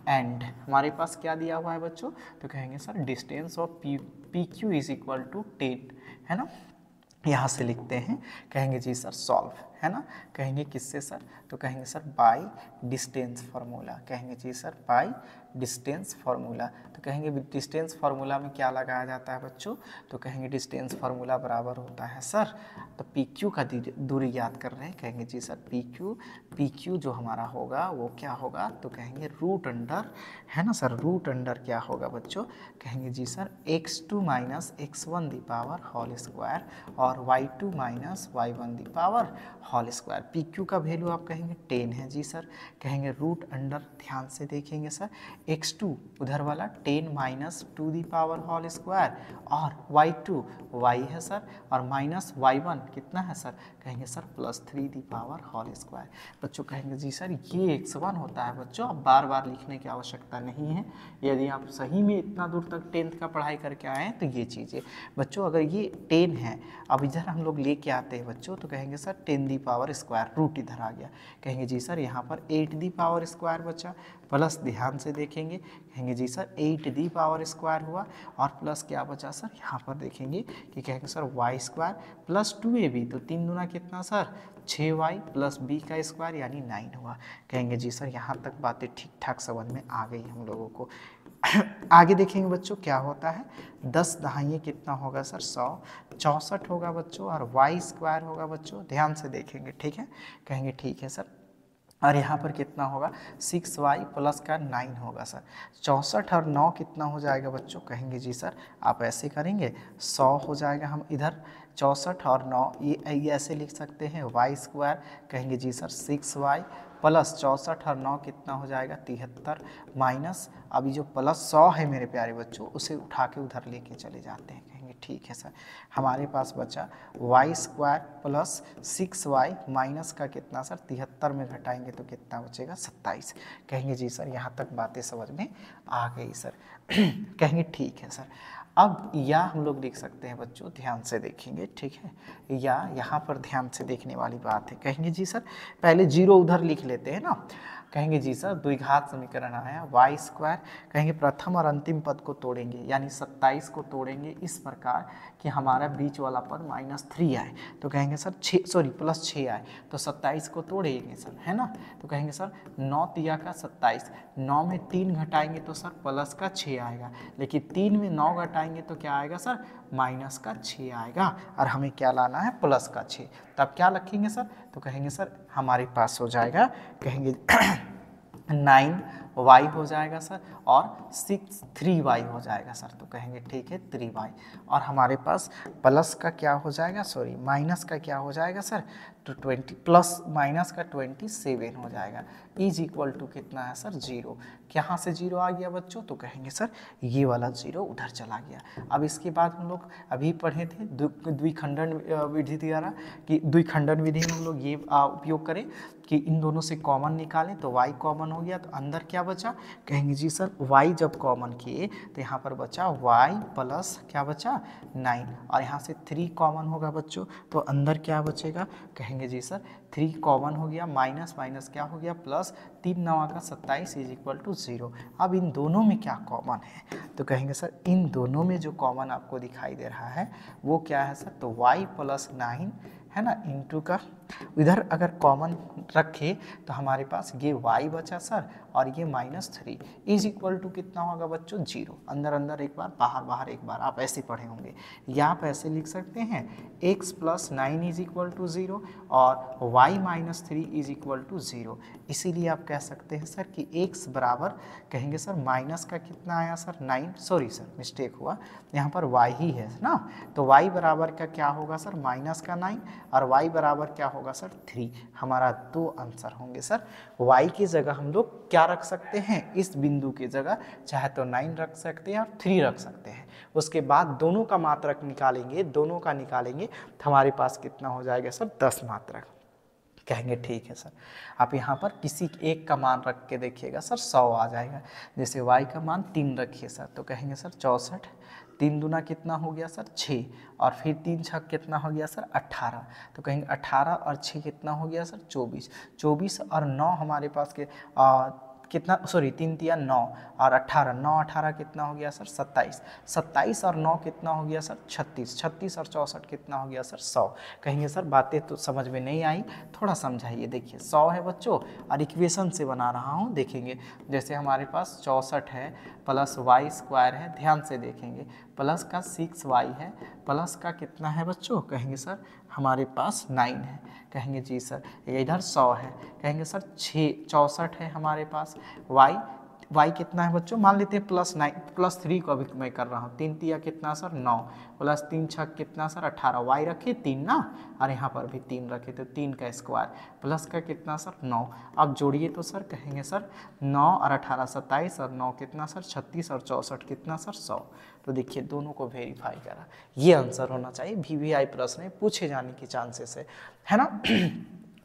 एंड हमारे पास क्या दिया हुआ है बच्चों? तो कहेंगे सर डिस्टेंस ऑफ PQ = 10, है ना। यहाँ से लिखते हैं, कहेंगे जी सर सॉल्व, है ना। कहेंगे किससे सर? तो कहेंगे सर बाय डिस्टेंस फार्मूला। कहेंगे जी सर बाय डिस्टेंस फार्मूला। तो कहेंगे डिस्टेंस फार्मूला में क्या लगाया जाता है बच्चों? तो कहेंगे डिस्टेंस फार्मूला बराबर होता है सर, तो PQ का दूरी याद कर रहे हैं, कहेंगे जी सर PQ जो हमारा होगा वो क्या होगा? तो कहेंगे रूट अंडर, है ना सर, रूट अंडर क्या होगा बच्चों? कहेंगे जी sir x2 - x1 the power whole square और y2 - y1 the power whole square. P Q का वैल्यू आप कहेंगे 10 है जी सर। कहेंगे रूट अंडर, ध्यान से देखेंगे सर, x2 उधर वाला 10 minus two the power whole square और y2 y है सर, और माइनस y1 कितना है सर, कहेंगे sir plus 3 the power whole square. बच्चों कहेंगे जी सर ये x1 होता है। बच्चों अब बार बार लिखने की आवश्यकता नहीं है, यदि आप सही में इतना दूर तक 10th का पढ़ाई करके आए हैं तो ये चीज़ें। बच्चों अगर ये 10 है, अब इधर हम लोग लेके आते हैं बच्चों, तो कहेंगे sir 10 the power square, root इधर आ गया, कहेंगे जी सर यहाँ पर 8 दी पावर स्क्वायर बचा, प्लस ध्यान से देखेंगे, कहेंगे जी सर 8 दी पावर स्क्वायर हुआ, और प्लस क्या बचा सर, यहाँ पर देखेंगे कि कहेंगे sir y square plus 2ab, तो 3 दूना कितना सर 6y प्लस b का स्क्वायर यानी 9 हुआ। कहेंगे जी सर यहाँ तक बातें ठीक ठाक समझ में आ गई हम लोगों को। आगे देखेंगे बच्चों क्या होता है, 10 दहाइयाँ कितना होगा सर 100, 64 होगा बच्चों, और वाई स्क्वायर होगा बच्चों, ध्यान से देखेंगे, ठीक है, कहेंगे ठीक है सर। और यहाँ पर कितना होगा 6y प्लस का 9 होगा सर। 64 और 9 कितना हो जाएगा बच्चों, कहेंगे जी सर आप ऐसे करेंगे 100 हो जाएगा, हम इधर 64 और 9 ये ऐसे लिख सकते हैं y स्क्वायर, कहेंगे जी सर 6y प्लस 64 और 9 कितना हो जाएगा 73, माइनस अभी जो प्लस 100 है मेरे प्यारे बच्चों उसे उठा के उधर लेके चले जाते हैं, कहेंगे ठीक है सर। हमारे पास बचा Y square plus 6y minus का कितना सर 73 में घटाएंगे तो कितना बचेगा 27, कहेंगे जी सर यहाँ तक बातें समझ में आ गई सर। कहेंगे ठीक है सर। अब या हम लोग लिख सकते हैं बच्चों, ध्यान से देखेंगे, ठीक है, या यहाँ पर ध्यान से देखने वाली बात है, कहेंगे जी सर पहले 0 उधर लिख लेते हैं ना, कहेंगे जी सर द्विघात समीकरण आया वाई स्क्वायर, कहेंगे प्रथम और अंतिम पद को तोड़ेंगे यानी 27 को तोड़ेंगे इस प्रकार कि हमारा बीच वाला पद -3 आए, तो कहेंगे सर प्लस 6 आए, तो 27 को तोड़ेंगे सर, है ना, तो कहेंगे सर 9 तिया का 27, 9 में 3 घटाएंगे तो सर प्लस का 6 आएगा, लेकिन 3 में 9 घटाएंगे तो क्या आएगा सर माइनस का 6 आएगा, और हमें क्या लाना है प्लस का 6, तब क्या रखेंगे सर, तो कहेंगे सर हमारे पास हो जाएगा, कहेंगे 9y हो जाएगा सर, और 3y हो जाएगा सर, तो कहेंगे ठीक है 3y, और हमारे पास प्लस का क्या हो जाएगा, सॉरी माइनस का क्या हो जाएगा सर, तो 20 प्लस माइनस का 27 हो जाएगा, इज इक्वल टू कितना है सर 0, यहाँ से 0 आ गया बच्चों, तो कहेंगे सर ये वाला 0 उधर चला गया। अब इसके बाद हम लोग अभी पढ़े थे द्विखंडन विधि द्वारा, कि द्विखंडन विधि में हम लोग ये उपयोग करें कि इन दोनों से कॉमन निकालें, तो y कॉमन हो गया, तो अंदर क्या बचा, कहेंगे जी सर y जब कॉमन किए तो यहाँ पर बचा y प्लस क्या बचा 9, और यहाँ से 3 कॉमन होगा बच्चों, तो अंदर क्या बचेगा, कहेंगे जी सर 3 कॉमन हो गया, माइनस माइनस क्या हो गया प्लस, 3 9 का 27 इज इक्वल टू 0। अब इन दोनों में क्या कॉमन है, तो कहेंगे सर इन दोनों में जो कॉमन आपको दिखाई दे रहा है वो क्या है सर, तो y प्लस 9 है ना, इंटू का इधर अगर कॉमन रखे तो हमारे पास ये y बचा सर, और ये -3 इज इक्वल टू कितना होगा बच्चों 0, अंदर अंदर एक बार बाहर बाहर एक बार, आप ऐसे पढ़े होंगे, या आप ऐसे लिख सकते हैं x plus 9 is equal to 0 और y -3 इज इक्वल टू 0, इसीलिए आप कह सकते हैं सर कि x बराबर, कहेंगे सर माइनस का कितना आया सर 9, सॉरी सर मिस्टेक हुआ, यहाँ पर y ही है ना, तो y बराबर का क्या होगा सर माइनस का 9, और y बराबर क्या होगा सर 3, हमारा 2 आंसर होंगे सर। y की जगह हम लोग क्या रख सकते हैं, इस बिंदु की जगह चाहे तो 9 रख सकते हैं और 3 रख सकते हैं, उसके बाद दोनों का मात्रक निकालेंगे, दोनों का निकालेंगे तो हमारे पास कितना हो जाएगा सर 10 मात्रक, कहेंगे ठीक है सर। आप यहाँ पर किसी एक का मान रख के देखिएगा सर 100 आ जाएगा, जैसे y का मान 3 रखिए सर, तो कहेंगे सर 64, 3 दूना कितना हो गया सर 6, और फिर 3 छक कितना हो गया सर 18, तो कहेंगे 18 और 6 कितना हो गया सर 24, 24 और 9 हमारे पास के कितना, सॉरी 3 तिया 9 और 18, 9 18 कितना हो गया सर 27, 27 और 9 कितना हो गया सर 36, 36 और 64 कितना हो गया सर 100, कहेंगे सर बातें तो समझ में नहीं आई, थोड़ा समझाइए, देखिए 100 है बच्चों, और इक्वेशन से बना रहा हूँ, देखेंगे जैसे हमारे पास 64 है प्लस y स्क्वायर है, ध्यान से देखेंगे, प्लस का 6y है, प्लस का कितना है बच्चों, कहेंगे सर हमारे पास 9 है, कहेंगे जी सर इधर 100 है, कहेंगे सर 64 है हमारे पास, y y कितना है बच्चों, मान लेते हैं +3 को अभी मैं कर रहा हूँ, 3 तिया कितना सर 9, प्लस 3 छक कितना सर 18, y रखे 3 ना, और यहाँ पर भी 3 रखे तो 3 का स्क्वायर प्लस का कितना सर 9। अब जोड़िए तो सर कहेंगे सर 9 और 18 27 और 9 कितना सर 36 और 64 कितना सर 100। तो देखिए दोनों को वेरीफाई करा, ये आंसर होना चाहिए। VVI प्रश्न में पूछे जाने की चांसेस है ना।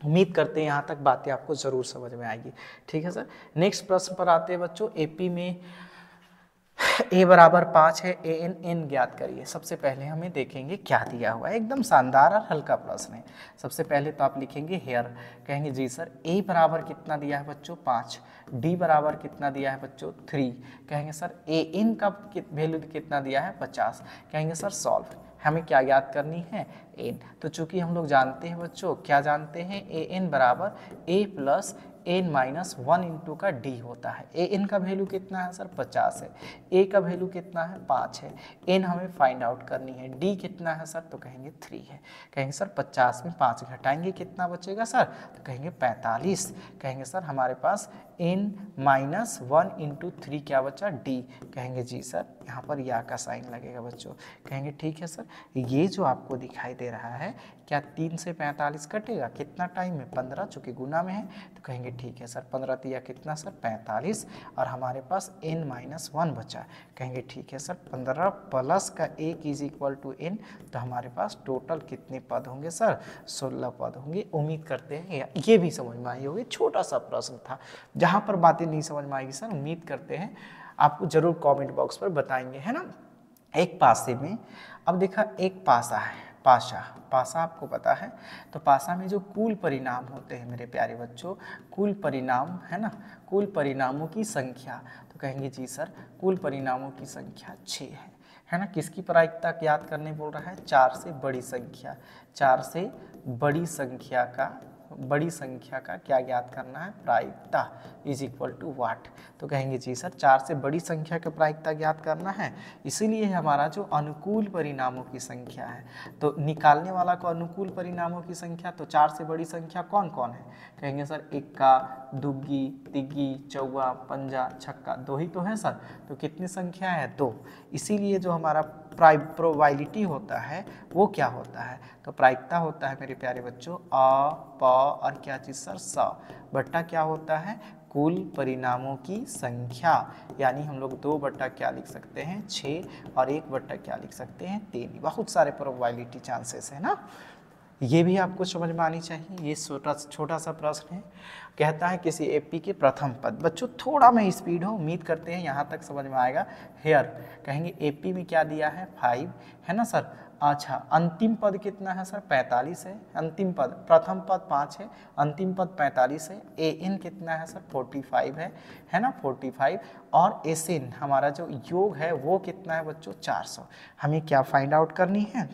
उम्मीद करते हैं यहाँ तक बातें आपको ज़रूर समझ में आएगी। ठीक है सर, नेक्स्ट प्रश्न पर आते हैं बच्चों। AP में a बराबर 5 है, an ज्ञात करिए। सबसे पहले हमें देखेंगे क्या दिया हुआ है, एकदम शानदार और हल्का प्रश्न है। सबसे पहले तो आप लिखेंगे हेयर, कहेंगे जी सर a बराबर कितना दिया है बच्चों 5, d बराबर कितना दिया है बच्चों 3, कहेंगे सर an का वैल्यू कितना दिया है 50, कहेंगे सर सॉल्व। हमें क्या याद करनी है n, तो चूंकि हम लोग जानते हैं बच्चों, क्या जानते हैं an बराबर a plus n minus 1 into का d होता है। an का वैल्यू कितना है सर 50 है, a का वैल्यू कितना है 5 है, n हमें फाइंड आउट करनी है, d कितना है सर तो कहेंगे 3 है। कहेंगे सर 50 में 5 घटाएंगे कितना बचेगा सर, तो कहेंगे 45। कहेंगे सर हमारे पास n माइनस 1 इंटू 3 क्या बचा d, कहेंगे जी सर यहाँ पर या का साइन लगेगा बच्चों। कहेंगे ठीक है सर, ये जो आपको दिखाई दे रहा है क्या 3 से 45 कटेगा, कितना टाइम में 15, चूँकि गुना में है तो कहेंगे ठीक है सर 15 तिया कितना सर 45, और हमारे पास n माइनस 1 बचा। कहेंगे ठीक है सर 15 प्लस का 1 इज इक्वल टू n, तो हमारे पास टोटल कितने पद होंगे सर 16 पद होंगे। उम्मीद करते हैं ये भी समझ में आई होगी, छोटा सा प्रश्न था। जहाँ पर बातें नहीं समझ में आएगी सर उम्मीद करते हैं आपको जरूर कमेंट बॉक्स पर बताएंगे, है ना। एक पासे में अब देखा एक पासा है, पासा आपको पता है, तो पासा में जो कुल परिणाम होते हैं मेरे प्यारे बच्चों, कुल परिणाम है ना, कुल परिणामों की संख्या, तो कहेंगे जी सर कुल परिणामों की संख्या 6 है ना। किसकी प्रायिकता याद करने बोल रहा है, 4 से बड़ी संख्या, 4 से बड़ी संख्या का क्या ज्ञात करना है, प्रायिकता इज इक्वल टू वाट। तो कहेंगे जी सर 4 से बड़ी संख्या का प्रायिकता ज्ञात करना है, इसीलिए हमारा जो अनुकूल परिणामों की संख्या है, तो निकालने वाला को अनुकूल परिणामों की संख्या, तो 4 से बड़ी संख्या कौन कौन है, कहेंगे सर इक्का, दुग्गी, तिग्गी, चौवा, पंजा, छक्का, 2 ही तो है सर, तो कितनी संख्या है 2। इसीलिए जो हमारा प्रोबेबिलिटी होता है वो क्या होता है, तो प्रायिकता होता है मेरे प्यारे बच्चों अ, प और क्या चीज़ सर स बट्टा क्या होता है कुल परिणामों की संख्या, यानी हम लोग 2 बट्टा क्या लिख सकते हैं 6 और 1 बट्टा क्या लिख सकते हैं 3। बहुत सारे प्रोबेबिलिटी चांसेस है ना, ये भी आपको समझ में आनी चाहिए। ये छोटा सा प्रश्न है, कहता है किसी एपी के प्रथम पद, बच्चों थोड़ा मैं स्पीड हो, उम्मीद करते हैं यहाँ तक समझ में आएगा। हेयर कहेंगे एपी में क्या दिया है 5 है ना सर। अच्छा अंतिम पद कितना है सर 45 है, अंतिम पद प्रथम पद 5 है, अंतिम पद 45 है, an कितना है सर 45 है ना 45, और एसिन हमारा जो योग है वो कितना है बच्चों 400। हमें क्या फाइंड आउट करनी है,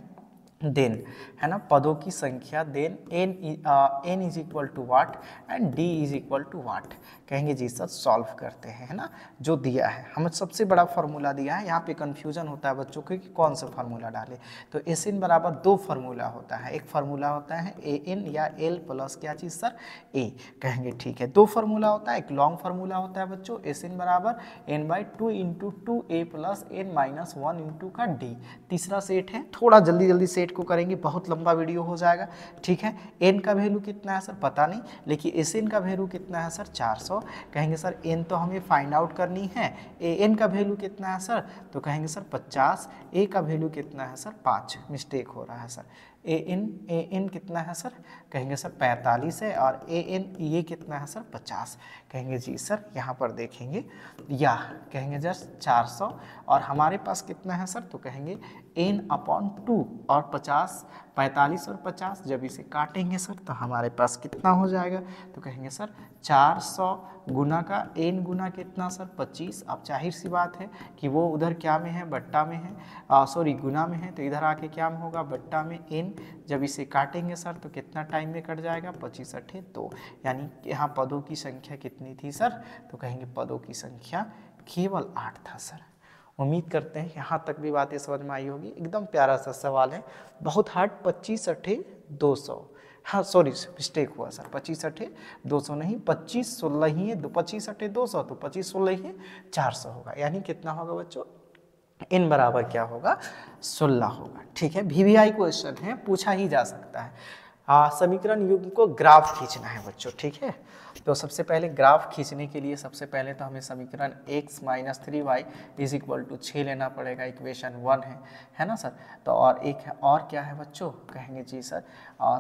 देन है ना पदों की संख्या, then n is equal to what and d is equal to what. कहेंगे जी सर सॉल्व करते हैं, है ना, जो दिया है हमें सबसे बड़ा फार्मूला दिया है। यहाँ पे कंफ्यूजन होता है बच्चों को कि कौन सा फार्मूला डाले, तो एसिन बराबर 2 फार्मूला होता है, एक फार्मूला होता है an या l प्लस क्या चीज़ सर a। कहेंगे ठीक है 2 फार्मूला होता है, एक लॉन्ग फार्मूला होता है बच्चों एसिन बराबर n/2 into 2a plus n minus 1 into का d। तीसरा सेट है, थोड़ा जल्दी सेट को करेंगे, बहुत लंबा वीडियो हो जाएगा, ठीक है। n का वैल्यू कितना है सर पता नहीं, लेकिन एन का वैल्यू कितना है सर 400। कहेंगे सर n तो हमें फाइंड आउट करनी है, an का वैल्यू कितना है सर, तो कहेंगे सर 50, a का वैल्यू कितना है सर 5, मिस्टेक हो रहा है सर, an कितना है सर, कहेंगे सर 45 है, और an ये कितना है सर 50। कहेंगे जी सर यहाँ पर देखेंगे या कहेंगे जस्ट 400, और हमारे पास कितना है सर, तो कहेंगे n/2 और 50, 45 और 50 जब इसे काटेंगे सर तो हमारे पास कितना हो जाएगा, तो कहेंगे सर 400 गुना का n गुना कितना सर 25। अब जाहिर सी बात है कि वो उधर क्या में है बट्टा में है, सॉरी गुना में है, तो इधर आके क्या में होगा बट्टा में n। जब इसे काटेंगे सर तो कितना टाइम में कट जाएगा 25 अट्ठे 2, यानी यहाँ पदों की संख्या कितनी थी सर, तो कहेंगे पदों की संख्या केवल 8 था सर। उम्मीद करते हैं यहाँ तक भी बातें समझ में आई होगी। एकदम प्यारा सा सवाल है, बहुत हार्ड, 25 अट्ठे 200 हाँ सॉरी मिस्टेक हुआ सर, 25 अठे 200 नहीं, 25 16 ही है, 25 अठे 200, तो 25 16 ही है 400 होगा, यानी कितना होगा बच्चों, इन बराबर क्या होगा 16 होगा। ठीक है, VVI क्वेश्चन है, पूछा ही जा सकता है। समीकरण युग्म को ग्राफ खींचना है बच्चों। ठीक है, तो सबसे पहले ग्राफ खींचने के लिए सबसे पहले तो हमें समीकरण x minus 3y is equal to 6 लेना पड़ेगा, इक्वेशन 1 है ना सर। तो और एक है, और क्या है बच्चों, कहेंगे जी सर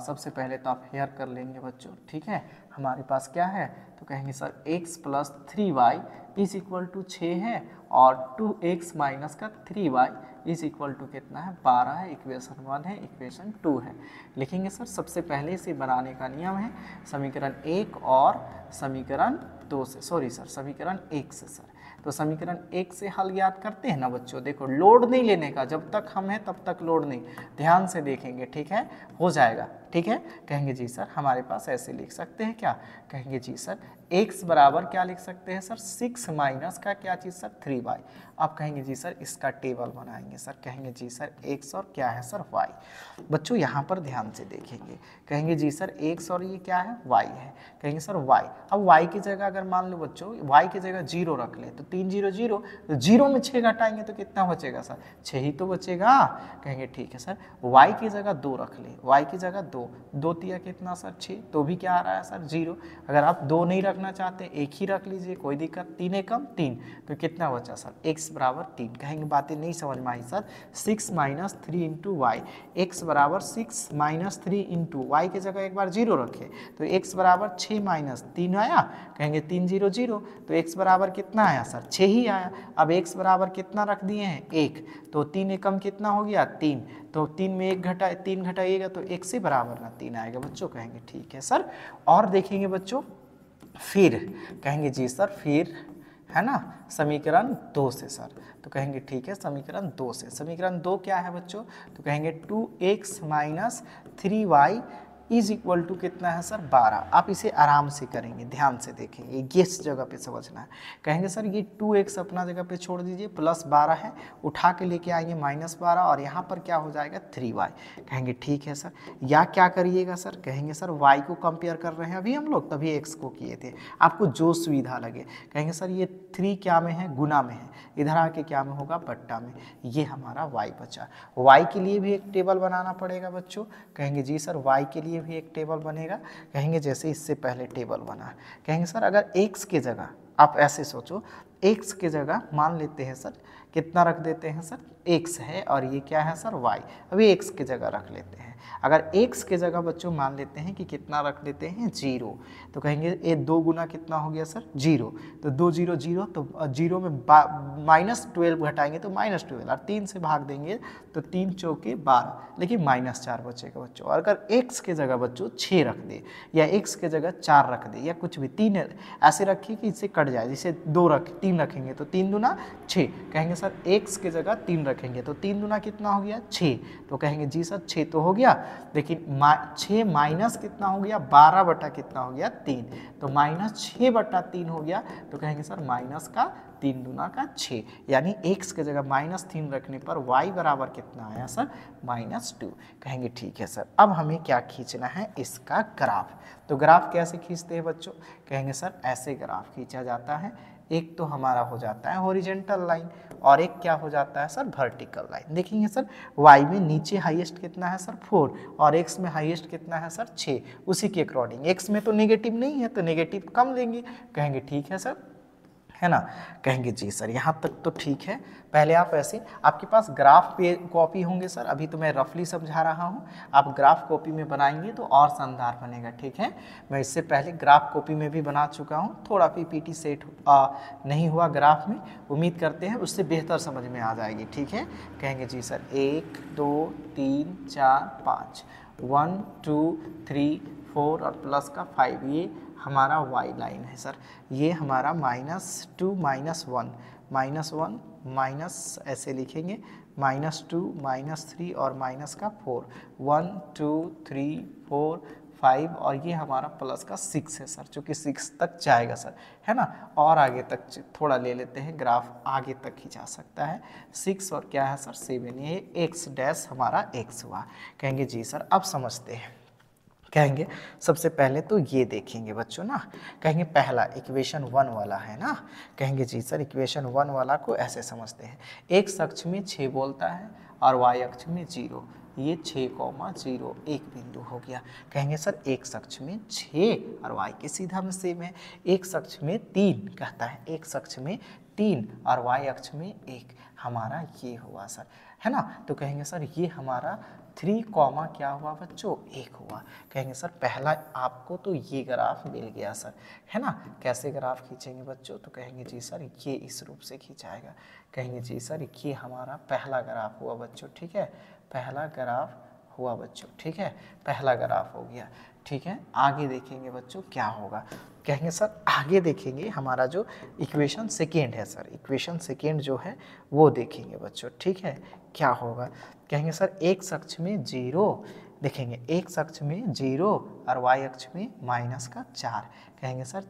सबसे पहले तो आप हेयर कर लेंगे बच्चों। ठीक है, हमारे पास क्या है, तो कहेंगे sir x plus 3y is equal to 6 है, और 2x माइनस का 3y इज इक्वल टू कितना है 12 है, इक्वेशन 1 है, इक्वेशन 2 है। लिखेंगे सर सबसे पहले इसे बनाने का नियम है समीकरण 1 और समीकरण 2 से, सॉरी सर समीकरण 1 से सर। तो समीकरण 1 से हल याद करते हैं ना बच्चों, देखो लोड नहीं लेने का, जब तक हम हैं तब तक लोड नहीं, ध्यान से देखेंगे। ठीक है, हो जाएगा। ठीक है, कहेंगे जी सर हमारे पास ऐसे लिख सकते हैं क्या, कहेंगे जी सर x बराबर क्या लिख सकते हैं सर 6 माइनस का क्या चीज़ सर 3y। आप कहेंगे जी सर इसका टेबल बनाएंगे सर, कहेंगे जी सर x और क्या है सर y। बच्चों यहाँ पर ध्यान से देखेंगे, कहेंगे जी सर x और ये क्या है y है, कहेंगे सर y। अब y की जगह अगर मान लो बच्चों y की जगह 0 रख ले, तो 3 0 0, तो 0 में 6 घटाएंगे तो कितना बचेगा सर 6 ही तो बचेगा। कहेंगे ठीक है सर y की जगह 2 रख ले, y की जगह 2 2 तिया कितना सर 6, तो भी क्या आ रहा है सर 0। अगर आप 2 नहीं रखना चाहते एक ही रख लीजिए, कोई दिक्कत, 3 एकम 3, तो कितना बचा सर x बराबर 3। कहेंगे बातें नहीं समझ में आई sir, 6 minus 3 into y, x बराबर 6 माइनस 3 इंटू वाई की जगह एक बार 0 रखे, तो x बराबर 6 माइनस 3 आया, कहेंगे 3 0 0, तो x बराबर कितना आया सर 6 ही आया। अब x बराबर कितना रख दिए हैं 1, तो 3 एकम कितना हो गया 3, तो 3 में 1 घटा 3 घटाइएगा तो 1 से बराबर ना 3 आएगा बच्चों। कहेंगे ठीक है सर, और देखेंगे बच्चों फिर, कहेंगे जी सर फिर है ना समीकरण 2 से सर, तो कहेंगे ठीक है समीकरण 2 से, समीकरण 2 क्या है बच्चों, तो कहेंगे 2x minus 3y is equal to कितना है सर 12। आप इसे आराम से करेंगे, ध्यान से देखेंगे, ये इस जगह पे समझना है। कहेंगे सर ये 2x अपना जगह पे छोड़ दीजिए, प्लस 12 है, उठा के लेके आएंगे माइनस 12, और यहाँ पर क्या हो जाएगा 3y। कहेंगे ठीक है सर, या क्या करिएगा सर, कहेंगे सर y को कंपेयर कर रहे हैं अभी हम लोग, तभी x को किए थे, आपको जो सुविधा लगे। कहेंगे सर ये 3 क्या में है, गुना में है, इधर आके क्या में होगा बट्टा में, ये हमारा y बचा। y के लिए भी एक टेबल बनाना पड़ेगा बच्चों, कहेंगे जी सर y के लिए भी एक टेबल बनेगा। कहेंगे जैसे इससे पहले टेबल बना, कहेंगे सर अगर x की जगह आप ऐसे सोचो, x की जगह मान लेते हैं सर कितना रख देते हैं सर x है, और ये क्या है सर y, अभी x की जगह रख लेते हैं। अगर x की जगह बच्चों मान लेते हैं कि कितना रख देते हैं 0, तो कहेंगे ये 2 गुना कितना हो गया सर 0, तो 2 0 0, तो 0 में माइनस 12 घटाएंगे तो माइनस 12, और 3 से भाग देंगे तो 3 चौके 12, लेकिन माइनस 4 बचेगा बच्चों। और अगर x की जगह बच्चों 6 रख दे, या x की जगह 4 रख दे, या कुछ भी 3 ऐसे रखिए कि इससे कट जाए, जैसे 3 रखेंगे तो 3 दूना 6, कहेंगे सर x की जगह 3 रखेंगे तो 3 दूना कितना हो गया 6, तो कहेंगे जी सर 6 तो हो गया, लेकिन 6 माइनस कितना हो गया 12 बटा कितना हो गया 3, तो माइनस 6 बटा 3 हो गया, तो कहेंगे सर माइनस का 3 दूना का 6, यानी x की जगह माइनस 3 रखने पर y बराबर कितना आया सर माइनस 2। कहेंगे ठीक है सर, अब हमें क्या खींचना है इसका ग्राफ। तो ग्राफ कैसे खींचते हैं बच्चों, कहेंगे सर ऐसे ग्राफ खींचा जाता है, एक तो हमारा हो जाता है हॉरिजेंटल लाइन, और एक क्या हो जाता है सर वर्टिकल लाइन। देखेंगे सर y में नीचे हाईएस्ट कितना है सर 4, और x में हाईएस्ट कितना है सर 6, उसी के अकॉर्डिंग x में तो नेगेटिव नहीं है तो नेगेटिव कम लेंगे। कहेंगे ठीक है सर, है ना, कहेंगे जी सर यहाँ तक तो ठीक है। पहले आप ऐसे, आपके पास ग्राफ पे कॉपी होंगे सर, अभी तो मैं रफली समझा रहा हूँ, आप ग्राफ कॉपी में बनाएंगे तो और शानदार बनेगा। ठीक है, मैं इससे पहले ग्राफ कॉपी में भी बना चुका हूँ, थोड़ा पीपीटी सेट नहीं हुआ ग्राफ में, उम्मीद करते हैं उससे बेहतर समझ में आ जाएगी। ठीक है, कहेंगे जी सर 1 2 3 4 5, 1 2 3 4 और प्लस का 5, ये हमारा y लाइन है सर, ये हमारा -2 -1 माइनस ऐसे लिखेंगे -2 -3 और माइनस का 4, 1 2 3 4 5, और ये हमारा प्लस का 6 है सर, चूँकि 6 तक जाएगा सर, है ना। और आगे तक थोड़ा ले लेते हैं, ग्राफ आगे तक ही जा सकता है, 6 और क्या है सर 7, ये x डैश हमारा x हुआ। कहेंगे जी सर अब समझते हैं, कहेंगे सबसे पहले तो ये देखेंगे बच्चों ना, कहेंगे पहला इक्वेशन 1 वाला है ना, कहेंगे जी सर इक्वेशन 1 वाला को ऐसे समझते हैं, एक्स अक्ष में 6 बोलता है और वाई अक्ष में 0, ये 6,0 एक बिंदु हो गया। कहेंगे सर एक्स अक्ष में 6 और वाई के सीधा में सेम है, एक्स अक्ष में 3 कहता है, एक्स अक्ष में 3 और वाई अक्ष में 1, हमारा ये हुआ सर, है ना। तो कहेंगे सर ये हमारा 3 कॉमा क्या हुआ बच्चों 1 हुआ। कहेंगे सर पहला आपको तो ये ग्राफ मिल गया सर, है ना। कैसे ग्राफ खींचेंगे बच्चों, तो कहेंगे जी सर ये इस रूप से खींचाएगा। कहेंगे जी सर ये हमारा पहला ग्राफ हुआ बच्चों, ठीक है, पहला ग्राफ हुआ बच्चों, ठीक है, पहला ग्राफ हो गया, ठीक है। आगे देखेंगे बच्चों क्या होगा, कहेंगे सर आगे देखेंगे हमारा जो इक्वेशन सेकेंड है सर, इक्वेशन सेकेंड जो है वो देखेंगे बच्चों, ठीक है। क्या होगा, कहेंगे सर एक्स अक्ष में 0, देखेंगे एक्स अक्ष में 0 और वाई अक्ष में -4, कहेंगे सर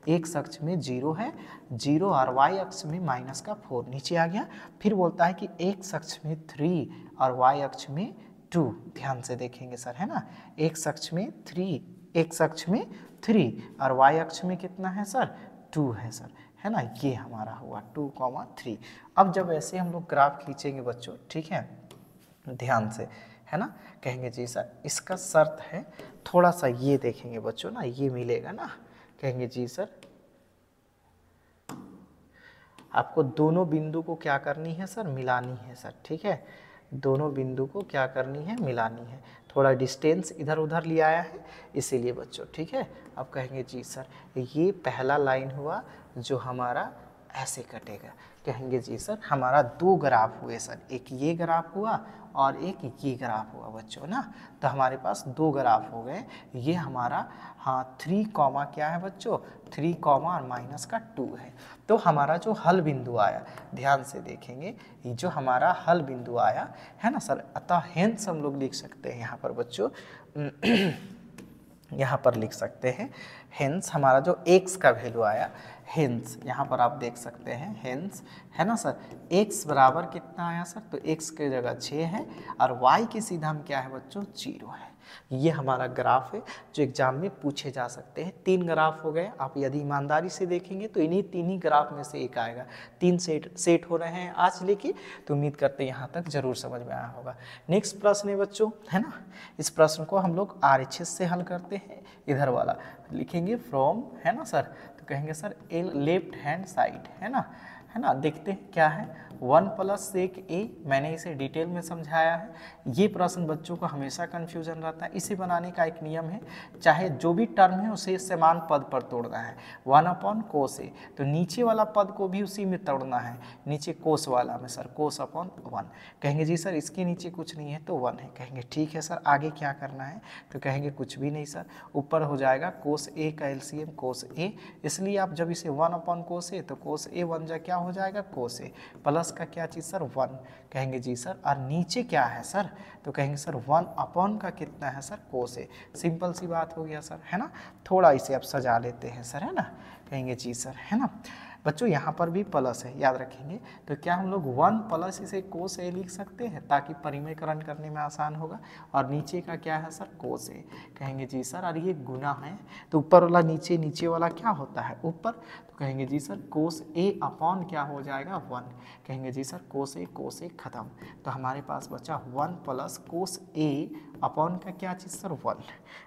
एक्स अक्ष में 0 है, 0 और वाई अक्ष में -4 नीचे आ गया। फिर बोलता है कि एक्स अक्ष में 3 और वाई अक्ष में 2, ध्यान से देखेंगे सर, है ना, एक्स अक्ष में 3, एक्स अक्ष में 3 और वाई अक्ष में कितना है सर 2 है सर, है ना, ये हमारा हुआ 2,3। अब जब ऐसे हम लोग ग्राफ खींचेंगे बच्चों, ठीक है, ध्यान से, है ना, कहेंगे जी सर इसका शर्त है थोड़ा सा ये देखेंगे बच्चों ना, ये मिलेगा ना, कहेंगे जी सर आपको दोनों बिंदु को क्या करनी है सर, मिलानी है सर, ठीक है, दोनों बिंदु को क्या करनी है, मिलानी है। थोड़ा डिस्टेंस इधर उधर लिया आया है इसीलिए बच्चों, ठीक है। अब कहेंगे जी सर ये पहला लाइन हुआ जो हमारा ऐसे कटेगा। कहेंगे जी सर हमारा 2 ग्राफ हुए सर, एक ये ग्राफ हुआ और एक ये ग्राफ हुआ बच्चों ना, तो हमारे पास 2 ग्राफ हो गए। ये हमारा हाँ 3 कॉमा क्या है बच्चों, 3 कॉमा और -2 है। तो हमारा जो हल बिंदु आया, ध्यान से देखेंगे, ये जो हमारा हल बिंदु आया है ना सर, अतः हेंस हम लोग लिख सकते हैं यहाँ पर बच्चों यहाँ पर लिख सकते हैं हेंस हमारा जो x का वैल्यू आया, हेंस यहाँ पर आप देख सकते हैं हेंस, है ना सर, x बराबर कितना आया सर, तो x के जगह 6 है और y के सीधा में क्या है बच्चों 0 है। ये हमारा ग्राफ है जो एग्जाम में पूछे जा सकते हैं। 3 ग्राफ हो गए, आप यदि ईमानदारी से देखेंगे तो इन्हीं 3 ही ग्राफ में से एक आएगा। 3 सेट हो रहे हैं आज लेके, तो उम्मीद करते हैं यहाँ तक जरूर समझ में आया होगा। नेक्स्ट प्रश्न है बच्चों, है ना, इस प्रश्न को हम लोग RHS से हल करते हैं। इधर वाला लिखेंगे फ्रॉम, है ना सर, तो कहेंगे सर लेफ्ट हैंड साइड, है ना, देखते हैं क्या है 1 + sec a, मैंने इसे डिटेल में समझाया है। ये प्रश्न बच्चों को हमेशा कन्फ्यूजन रहता है। इसे बनाने का एक नियम है, चाहे जो भी टर्म है उसे समान पद पर तोड़ना है। 1/cos a, तो नीचे वाला पद को भी उसी में तोड़ना है, नीचे कोस वाला में सर cos/1। कहेंगे जी सर इसके नीचे कुछ नहीं है तो 1 है। कहेंगे ठीक है सर आगे क्या करना है, तो कहेंगे कुछ भी नहीं सर, ऊपर हो जाएगा cos a का LCM cos a, इसलिए आप जब इसे 1/cos a, तो cos a 1 जा क्या हो जाएगा cos a, प्लस का क्या चीज़ सर 1। कहेंगे जी सर और नीचे क्या है सर, तो कहेंगे सर 1 का कितना है सर cos a। सिंपल सी बात हो गया सर, है ना। थोड़ा इसे आप सजा लेते हैं सर, है ना, कहेंगे जी सर, है ना बच्चों, यहाँ पर भी प्लस है याद रखेंगे। तो क्या हम लोग 1 + इसे cos a लिख सकते हैं ताकि परिमेयकरण करने में आसान होगा। और नीचे का क्या है सर cos a। कहेंगे जी सर और ये गुना है, तो ऊपर वाला नीचे, नीचे वाला क्या होता है ऊपर, तो कहेंगे जी सर cos a क्या हो जाएगा 1। कहेंगे जी सर cos a खत्म, तो हमारे पास बचा 1 + cos a का क्या चीज़ सर 1।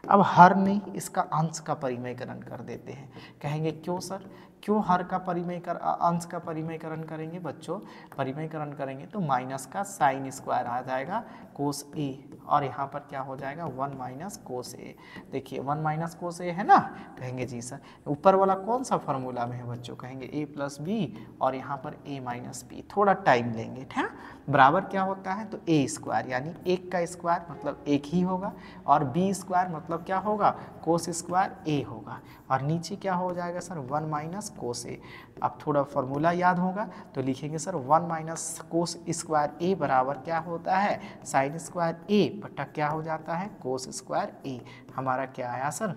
अब हर में इसका अंश का परिमेयकरण कर देते हैं। कहेंगे क्यों सर, क्यों हर का अंश का परिमेयकरण करेंगे बच्चों, परिमेयकरण करेंगे तो माइनस का साइन स्क्वायर आ जाएगा cos a, और यहाँ पर क्या हो जाएगा 1 - cos a। देखिए 1 - cos a है ना। कहेंगे जी सर ऊपर वाला कौन सा फार्मूला में है बच्चों, कहेंगे a + b और यहाँ पर a - b, थोड़ा टाइम लेंगे, है बराबर क्या होता है तो a² यानी 1 का स्क्वायर मतलब 1 ही होगा, और b² मतलब क्या होगा cos² a होगा, और नीचे क्या हो जाएगा सर 1 - cos a। अब थोड़ा फार्मूला याद होगा तो लिखेंगे सर 1 - cos² a बराबर क्या होता है sin² a बटा क्या हो जाता है cos² a। हमारा क्या आया सर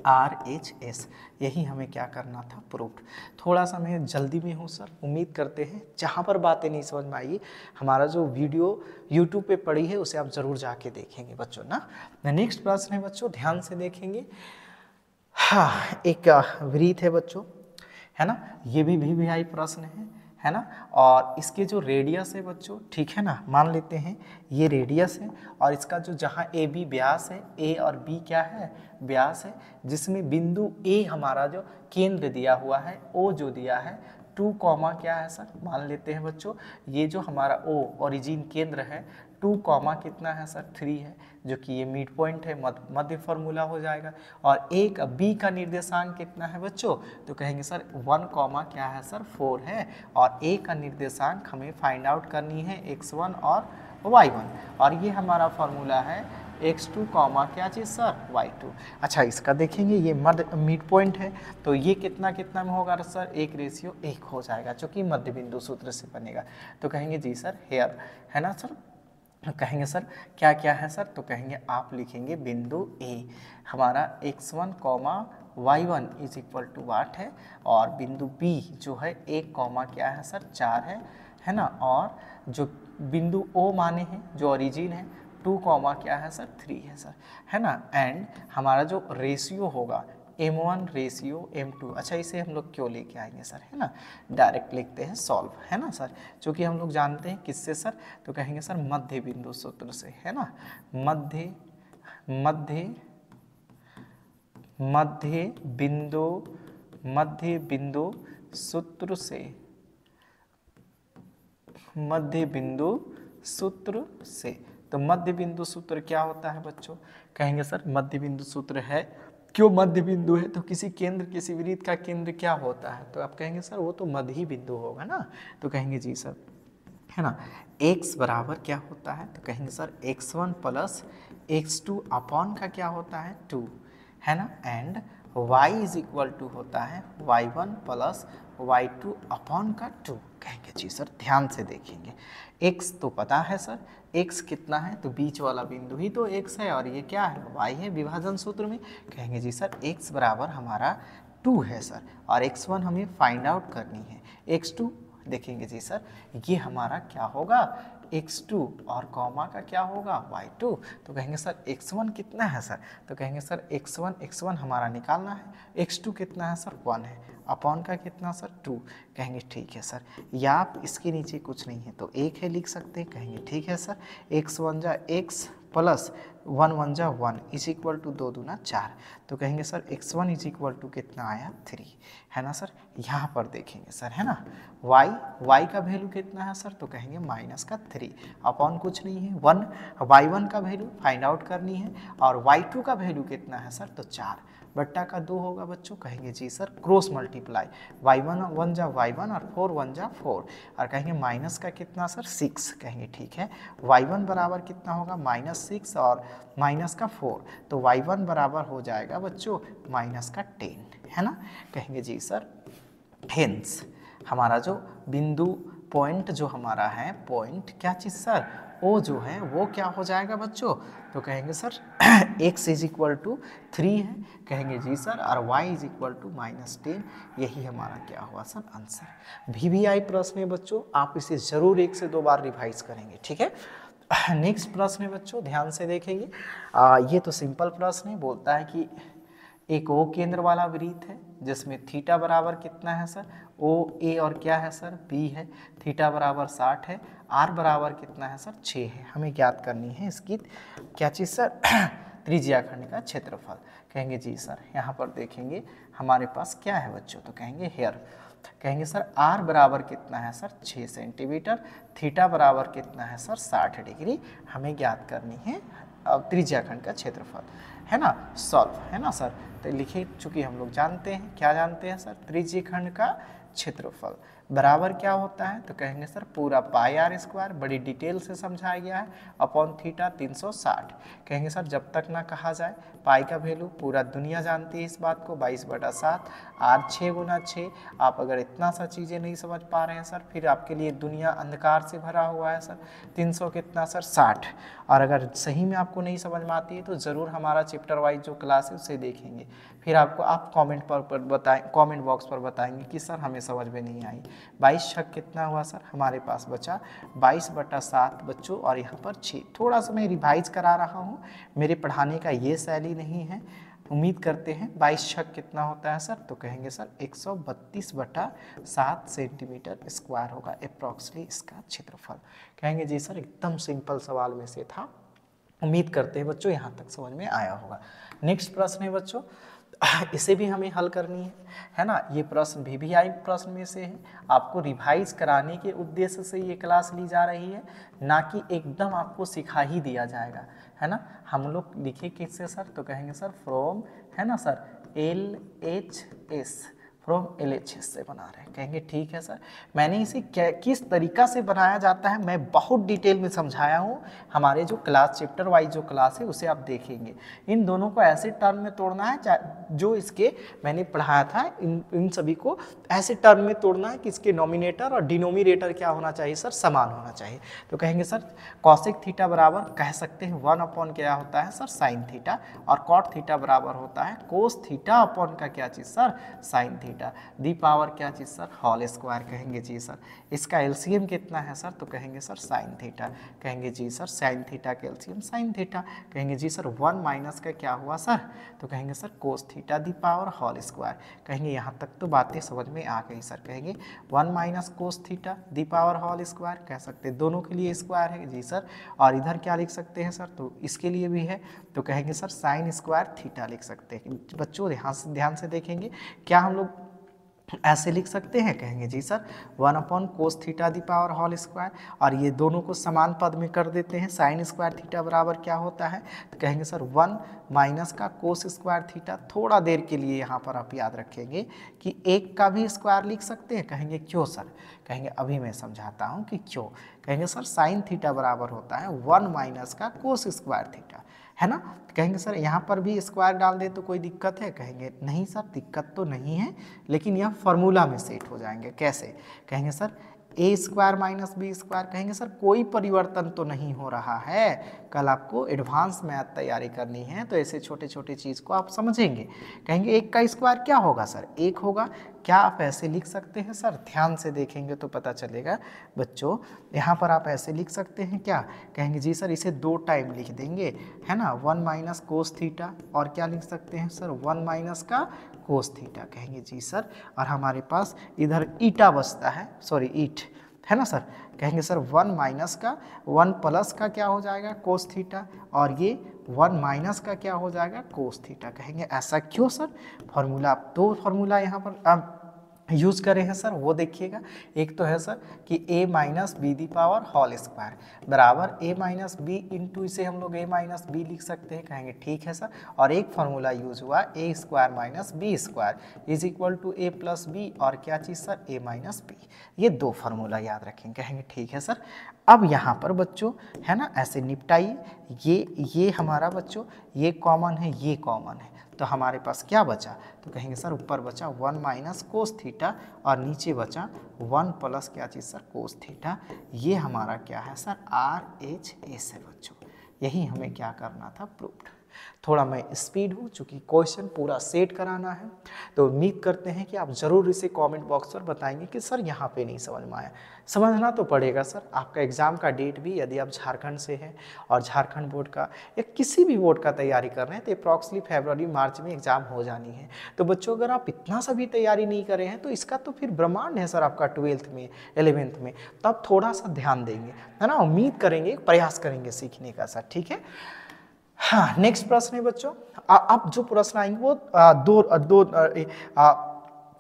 RHS, यही हमें क्या करना था, प्रूफ। थोड़ा सा मैं जल्दी में हूँ सर, उम्मीद करते हैं जहाँ पर बातें नहीं समझ में आई हमारा जो वीडियो YouTube पे पड़ी है उसे आप ज़रूर जाके देखेंगे बच्चों ना। नेक्स्ट प्रश्न है बच्चों, ध्यान से देखेंगे। हाँ, एक वृत्त है बच्चों, है ना, ये भी VVI प्रश्न है ना। और इसके जो रेडियस है बच्चों, ठीक है ना, मान लेते हैं ये रेडियस है और इसका जो जहाँ AB व्यास है, A और B क्या है, व्यास है, जिसमें बिंदु A हमारा जो केंद्र दिया हुआ है, O जो दिया है 2 कॉमा क्या है सर, मान लेते हैं बच्चों ये जो हमारा O ओरिजिन केंद्र है 2 कॉमा कितना है सर 3 है, जो कि ये मिड पॉइंट है, मध्य फॉर्मूला हो जाएगा। और एक B का निर्देशांक कितना है बच्चों, तो कहेंगे सर 1 कॉमा क्या है सर 4 है। और A का निर्देशांक हमें फाइंड आउट करनी है x1 और y1, और ये हमारा फॉर्मूला है x2 कॉमा क्या चीज़ सर y2। अच्छा, इसका देखेंगे ये मिड पॉइंट है, तो ये कितना कितना में होगा सर 1:1 हो जाएगा, जो कि मध्य बिंदु सूत्र से बनेगा। तो कहेंगे जी सर हेयर, है ना सर, कहेंगे सर क्या क्या है सर, तो कहेंगे आप लिखेंगे बिंदु A हमारा x1 comma y1 is equal to what है, और बिंदु B जो है 1 कॉमा क्या है सर 4 है ना, और जो बिंदु O माने हैं जो ओरिजिन है 2 कॉमा क्या है सर 3 है सर, है ना। एंड हमारा जो रेशियो होगा M1 रेशियो M2, अच्छा इसे हम लोग क्यों लेके आएंगे सर, है ना, डायरेक्ट लिखते हैं सॉल्व, है ना सर, क्योंकि हम लोग जानते हैं किससे सर, तो कहेंगे सर मध्य बिंदु सूत्र से, है ना, मध्य बिंदु सूत्र से, मध्य बिंदु सूत्र से। तो मध्य बिंदु सूत्र क्या होता है बच्चों, कहेंगे सर मध्य बिंदु सूत्र है, क्यों मध्य बिंदु है, तो किसी केंद्र, किसी वृत्त का केंद्र क्या होता है, तो आप कहेंगे सर वो तो मध्य ही बिंदु होगा ना। तो कहेंगे जी सर, है ना, x बराबर क्या होता है, तो कहेंगे sir x1 plus x2 upon का क्या होता है 2, है ना, and y is equal to होता है y1 प्लस y2 अपॉन का 2। कहेंगे जी सर ध्यान से देखेंगे, x तो पता है सर, x कितना है, तो बीच वाला बिंदु ही तो x है, और ये क्या है y है विभाजन सूत्र में। कहेंगे जी सर x बराबर हमारा 2 है सर, और x1 हमें फाइंड आउट करनी है, x2 देखेंगे जी सर ये हमारा क्या होगा x2 और कॉमा का क्या होगा y2। तो कहेंगे सर x1 कितना है सर, तो कहेंगे सर x1 हमारा निकालना है, x2 कितना है सर 1 है, अपॉन का कितना सर 2। कहेंगे ठीक है सर, या आप इसके नीचे कुछ नहीं है तो 1 है लिख सकते हैं। कहेंगे ठीक है सर, x1 जा x प्लस 1 1 जा 1 इज इक्वल टू 2 दूना 4। तो कहेंगे sir x1 is equal to कितना आया 3, है ना सर। यहाँ पर देखेंगे सर, है ना, y का वैल्यू कितना है सर, तो कहेंगे माइनस का 3 अपॉन कुछ नहीं है 1, y1 का वैल्यू फाइंड आउट करनी है, और y2 का वैल्यू कितना है सर, तो 4 बट्टा का 2 होगा बच्चों। कहेंगे जी सर क्रॉस मल्टीप्लाई, y1 1 जा y1 और 4 1 जा 4, और कहेंगे माइनस का कितना सर 6। कहेंगे ठीक है, y1 बराबर कितना होगा -6 और माइनस का 4, तो y1 बराबर हो जाएगा बच्चों -10, है ना। कहेंगे जी सर हेंस हमारा जो बिंदु पॉइंट जो हमारा है, पॉइंट क्या चीज़ सर, ओ जो है वो क्या हो जाएगा बच्चों, तो कहेंगे sir x is equal to 3 है। कहेंगे जी सर, और y इज इक्वल टू -10, यही हमारा क्या हुआ सर आंसर। VVI प्रश्न है बच्चों, आप इसे जरूर 1 से 2 बार रिवाइज करेंगे, ठीक है। नेक्स्ट प्रश्न है बच्चों, ध्यान से देखेंगे। ये तो सिंपल प्रश्न है, बोलता है कि एक ओ केंद्र वाला वृत्त है जिसमें थीटा बराबर कितना है सर, ओ ए और क्या है सर बी है, थीटा बराबर 60 है, आर बराबर कितना है सर 6 है। हमें ज्ञात करनी है इसकी क्या चीज़ सर त्रिज्या खंड का क्षेत्रफल। कहेंगे जी सर यहाँ पर देखेंगे हमारे पास क्या है बच्चों, तो कहेंगे हेयर, कहेंगे सर आर बराबर कितना है सर 6 सेंटीमीटर, थीटा बराबर कितना है सर 60 डिग्री। हमें ज्ञात करनी है त्रिज्या खंड का क्षेत्रफल, है ना, सॉल्व, है ना सर। तो लिखे, चूंकि हम लोग जानते हैं, क्या जानते हैं सर, त्रिज्या खंड का क्षेत्रफल बराबर क्या होता है, तो कहेंगे सर पूरा पाई आर स्क्वायर, बड़ी डिटेल से समझाया गया है, अपॉन थीटा 360। कहेंगे सर जब तक ना कहा जाए पाई का वैल्यू, पूरा दुनिया जानती है इस बात को, 22/7 आर 6 गुना 6। आप अगर इतना सा चीज़ें नहीं समझ पा रहे हैं सर, फिर आपके लिए दुनिया अंधकार से भरा हुआ है सर। 300 कितना सर 60। और अगर सही में आपको नहीं समझ में आती है तो ज़रूर हमारा चैप्टर वाइज जो क्लास है उसे देखेंगे, फिर आपको आप कमेंट पर बताएं, कमेंट बॉक्स पर बताएंगे कि सर हमें समझ में नहीं आई। 22 छक कितना हुआ सर, हमारे पास बचा 22/7 बच्चों, और यहाँ पर 6। थोड़ा सा मैं रिवाइज करा रहा हूँ, मेरे पढ़ाने का ये शैली नहीं है। उम्मीद करते हैं 22 छक कितना होता है सर, तो कहेंगे सर 132/7 सेंटीमीटर स्क्वायर होगा अप्रॉक्सली इसका क्षेत्रफल। कहेंगे जी सर एकदम सिंपल सवाल में से था। उम्मीद करते हैं बच्चों यहाँ तक समझ में आया होगा। नेक्स्ट प्रश्न है बच्चों, इसे भी हमें हल करनी है ना। ये प्रश्न VVI प्रश्न में से है, आपको रिवाइज कराने के उद्देश्य से ये क्लास ली जा रही है, ना कि एकदम आपको सिखा ही दिया जाएगा, है ना। हम लोग लिखे किससे सर, तो कहेंगे सर फ्रॉम, है ना सर, LHS, फ्रॉम LHS से बना रहे हैं। कहेंगे ठीक है सर, मैंने इसे किस तरीका से बनाया जाता है मैं बहुत डिटेल में समझाया हूँ। हमारे जो क्लास चैप्टर वाइज जो क्लास है उसे आप देखेंगे। इन दोनों को ऐसे टर्म में तोड़ना है जो इसके मैंने पढ़ाया था, इन सभी को ऐसे टर्म में तोड़ना है कि इसके नॉमिनेटर और डिनोमिनेटर क्या होना चाहिए सर, समान होना चाहिए। तो कहेंगे सर कॉसेक थीटा बराबर कह सकते हैं 1 अपॉन क्या होता है सर, साइन थीटा, और कॉट थीटा बराबर होता है कोस थीटा अपॉन का क्या चीज़ sir, sine theta, the power क्या चीज़ सर, होल स्क्वायर। कहेंगे जी सर इसका एलसीएम कितना है सर, तो कहेंगे सर साइन थीटा। कहेंगे जी सर साइन थीटा का एलसीएम साइन थीटा। कहेंगे जी सर 1 माइनस का क्या हुआ सर, तो कहेंगे sir cos theta the power whole square. कहेंगे यहाँ तक तो बातें समझ में आ गई सर। कहेंगे 1 minus cos theta the power whole square, कह सकते हैं दोनों के लिए स्क्वायर है जी सर। और इधर क्या लिख सकते हैं सर, तो इसके लिए भी है, तो कहेंगे सर साइन स्क्वायर थीटा लिख सकते हैं। बच्चों ध्यान से देखेंगे, क्या हम लोग ऐसे लिख सकते हैं, कहेंगे जी sir 1 upon cos theta the power whole square, और ये दोनों को समान पद में कर देते हैं। साइन स्क्वायर थीटा बराबर क्या होता है, तो कहेंगे सर 1 माइनस का कोस स्क्वायर थीटा। थोड़ा देर के लिए यहाँ पर आप याद रखेंगे कि एक का भी स्क्वायर लिख सकते हैं। कहेंगे क्यों सर, कहेंगे अभी मैं समझाता हूँ कि क्यों। कहेंगे सर साइन थीटा बराबर होता है 1 माइनस का कोस स्क्वायर थीटा, है ना। कहेंगे सर यहाँ पर भी स्क्वायर डाल दे तो कोई दिक्कत है, कहेंगे नहीं सर दिक्कत तो नहीं है, लेकिन यह फॉर्मूला में सेट हो जाएंगे। कैसे, कहेंगे सर ए स्क्वायर माइनस बी स्क्वायर। कहेंगे सर कोई परिवर्तन तो नहीं हो रहा है, कल आपको एडवांस मैथ तैयारी करनी है तो ऐसे छोटे छोटे चीज़ को आप समझेंगे। कहेंगे एक का स्क्वायर क्या होगा सर, एक होगा। क्या आप ऐसे लिख सकते हैं सर, ध्यान से देखेंगे तो पता चलेगा बच्चों। यहाँ पर आप ऐसे लिख सकते हैं क्या, कहेंगे जी सर इसे 2 टाइम लिख देंगे, है ना। 1 माइनस कोस थीटा, और क्या लिख सकते हैं सर 1 माइनस का कोस थीटा। कहेंगे जी सर, और हमारे पास इधर ईटा बचता है, सॉरी ईट, है ना सर। कहेंगे सर 1 माइनस का 1 प्लस का क्या हो जाएगा कोस थीटा, और ये 1 माइनस का क्या हो जाएगा कोस थीटा। कहेंगे ऐसा क्यों सर, फॉर्मूला आप 2 फॉर्मूला यहाँ पर यूज करें हैं सर, वो देखिएगा। एक तो है सर कि a minus B the power whole square बराबर a माइनस बी इंटू, इसे हम लोग a माइनस बी लिख सकते हैं। कहेंगे ठीक है सर, और एक फार्मूला यूज हुआ a square minus B square is equal to a plus B, और क्या चीज़ सर a माइनस बी। ये 2 फार्मूला याद रखेंगे। कहेंगे ठीक है सर। अब यहाँ पर बच्चों है ना ऐसे निपटाइए, ये हमारा बच्चों ये कॉमन है, ये कॉमन है, तो हमारे पास क्या बचा, तो कहेंगे सर ऊपर बचा 1 माइनस कोस थीटा, और नीचे बचा 1 प्लस क्या चीज़ सर कोस थीटा। ये हमारा क्या है सर RHS है बच्चों। यही हमें क्या करना था, प्रूव्ड। थोड़ा मैं स्पीड हूँ चूँकि क्वेश्चन पूरा सेट कराना है, तो उम्मीद करते हैं कि आप ज़रूर इसे कमेंट बॉक्स पर बताएंगे कि सर यहाँ पे नहीं समझ में आया। समझना तो पड़ेगा सर, आपका एग्ज़ाम का डेट भी यदि आप झारखंड से हैं और झारखंड बोर्ड का या किसी भी बोर्ड का तैयारी कर रहे हैं तो अप्रॉक्सली फरवरी मार्च में एग्ज़ाम हो जानी है। तो बच्चों अगर आप इतना सा भी तैयारी नहीं कर रहे हैं तो इसका तो फिर ब्रह्मांड है सर आपका 12th में 11th में, तो आप थोड़ा सा ध्यान देंगे, है ना। उम्मीद करेंगे, प्रयास करेंगे सीखने का सर, ठीक है। हाँ नेक्स्ट प्रश्न है बच्चों, अब जो प्रश्न आएंगे वो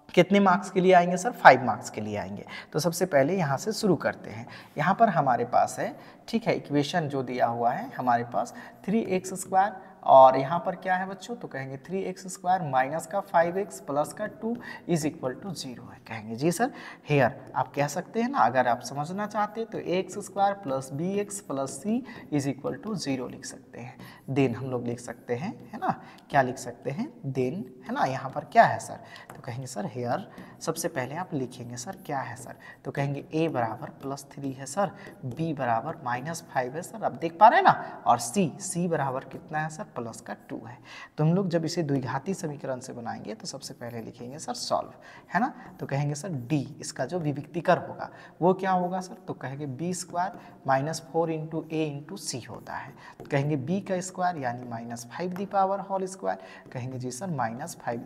कितने मार्क्स के लिए आएंगे सर, 5 मार्क्स के लिए आएंगे। तो सबसे पहले यहाँ से शुरू करते हैं। यहाँ पर हमारे पास है ठीक है। इक्वेशन जो दिया हुआ है हमारे पास 3x² और यहाँ पर क्या है बच्चों, तो कहेंगे 3x² माइनस का 5x प्लस का 2 इज इक्वल टू 0 है। कहेंगे जी सर हेयर आप कह सकते हैं ना, अगर आप समझना चाहते हैं तो ax² plus bx plus c is equal to 0 लिख सकते हैं। देन हम लोग लिख सकते हैं, है ना, क्या लिख सकते हैं, देन, है ना, यहाँ पर क्या है सर, तो कहेंगे सर हेयर सबसे पहले आप लिखेंगे सर क्या है सर, तो कहेंगे a बराबर +3 है सर, b बराबर -5 है सर, आप देख पा रहे हैं ना, और c बराबर कितना है सर, +2 है। तो हम लोग जब इसे द्विघाती समीकरण से बनाएंगे तो सबसे पहले लिखेंगे सर सॉल्व, है ना, तो कहेंगे सर d इसका जो विविक्तिकर होगा वो क्या होगा सर, तो कहेंगे b² -4 × a × c होता है, तो कहेंगे b का स्क्वायर यानी -5 कहेंगे जी सर -5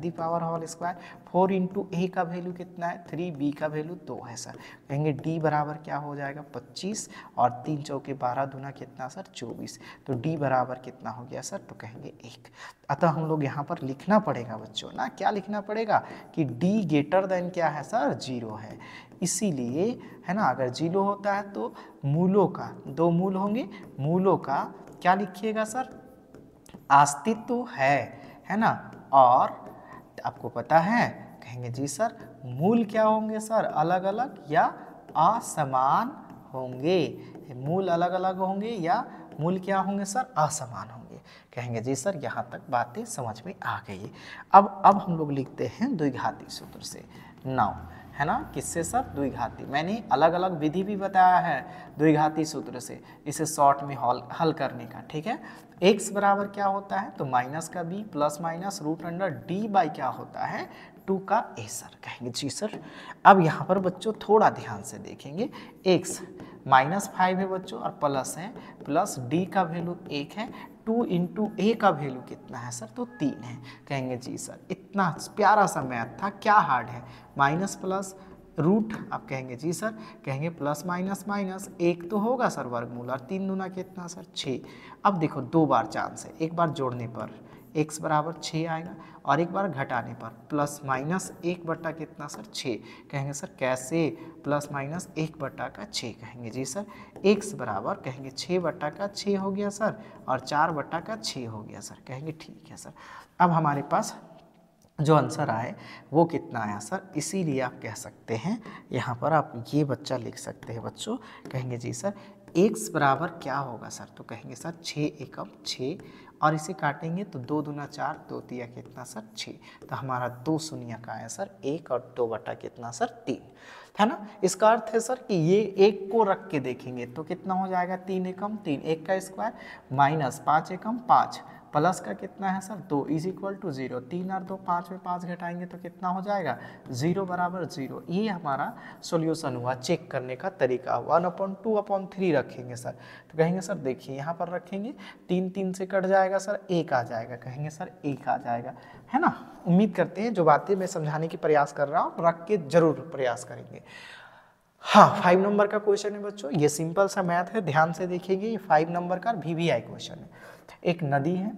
4 × a का वैल्यू कितना है 3, b का वैल्यू 2 है सर, कहेंगे d बराबर क्या हो जाएगा 25 और 3 चौके 12 दूना कितना सर 24, तो d बराबर कितना हो गया सर, तो कहेंगे 1। अतः हम लोग यहाँ पर लिखना पड़ेगा बच्चों ना, क्या लिखना पड़ेगा कि d ग्रेटर देन क्या है सर 0 है, इसीलिए है ना, अगर 0 होता है तो मूलों का 2 मूल होंगे, मूलों का क्या लिखिएगा सर, अस्तित्व है ना, और आपको पता है, कहेंगे जी सर मूल क्या होंगे सर, अलग अलग या असमान होंगे, मूल अलग अलग होंगे या मूल क्या होंगे सर, असमान होंगे। कहेंगे जी सर यहाँ तक बातें समझ में आ गई। अब हम लोग लिखते हैं द्विघाती सूत्र से, नाउ, है ना, किससे सर, द्विघाती, मैंने अलग अलग विधि भी बताया है द्विघाती सूत्र से इसे शॉर्ट में हल करने का, ठीक है। x बराबर क्या होता है, तो माइनस का b plus minus √d by क्या होता है 2 का a सर, कहेंगे जी सर। अब यहाँ पर बच्चों थोड़ा ध्यान से देखेंगे, x -5 है बच्चों और प्लस है, प्लस d का वैल्यू 1 है, 2 × a का वैल्यू कितना है सर, तो 3 है। कहेंगे जी सर इतना प्यारा सा मैथ था, क्या हार्ड है, माइनस प्लस रूट, आप कहेंगे जी सर, कहेंगे प्लस माइनस माइनस, एक तो होगा सर वर्गमूल और 3 दूना कितना सर 6। अब देखो 2 बार चांस है, एक बार जोड़ने पर x बराबर 6 आएगा और एक बार घटाने पर प्लस माइनस 1 बटा कितना सर 6, कहेंगे सर कैसे, प्लस माइनस 1 बटा का 6, कहेंगे जी सर x बराबर कहेंगे 6 बटा का 6 हो गया सर और 4 बटा का 6 हो गया सर, कहेंगे ठीक है सर। अब हमारे पास जो आंसर आए वो कितना आया सर, इसीलिए आप कह सकते हैं यहाँ पर आप ये बच्चा लिख सकते हैं बच्चों, कहेंगे जी सर x बराबर क्या होगा सर, तो कहेंगे सर 6 एकम 6 और इसे काटेंगे तो 2 दूना 4, 2 तिया कितना सर 6, तो हमारा 2 शून्य का है सर 1 और 2 बटा कितना सर 3, है ना। इसका अर्थ है सर कि ये 1 को रख के देखेंगे तो कितना हो जाएगा 3 एकम 3, 1 का स्क्वायर माइनस 5 एकम 5 प्लस का कितना है सर 2 इज इक्वल टू 0, 3 और 2 5 में 5 घटाएंगे तो कितना हो जाएगा 0 बराबर 0। ये हमारा सॉल्यूशन हुआ, चेक करने का तरीका हुआ। 1/2/3 रखेंगे सर, तो कहेंगे सर देखिए यहाँ पर रखेंगे 3 3 से कट जाएगा सर 1 आ जाएगा, कहेंगे सर 1 आ जाएगा, है ना। उम्मीद करते हैं जो बातें मैं समझाने की प्रयास कर रहा हूँ रख के जरूर प्रयास करेंगे। हाँ 5 नंबर का क्वेश्चन है बच्चों, ये सिंपल सा मैथ है, ध्यान से देखिएगा, ये 5 नंबर का VVI क्वेश्चन है। एक नदी है,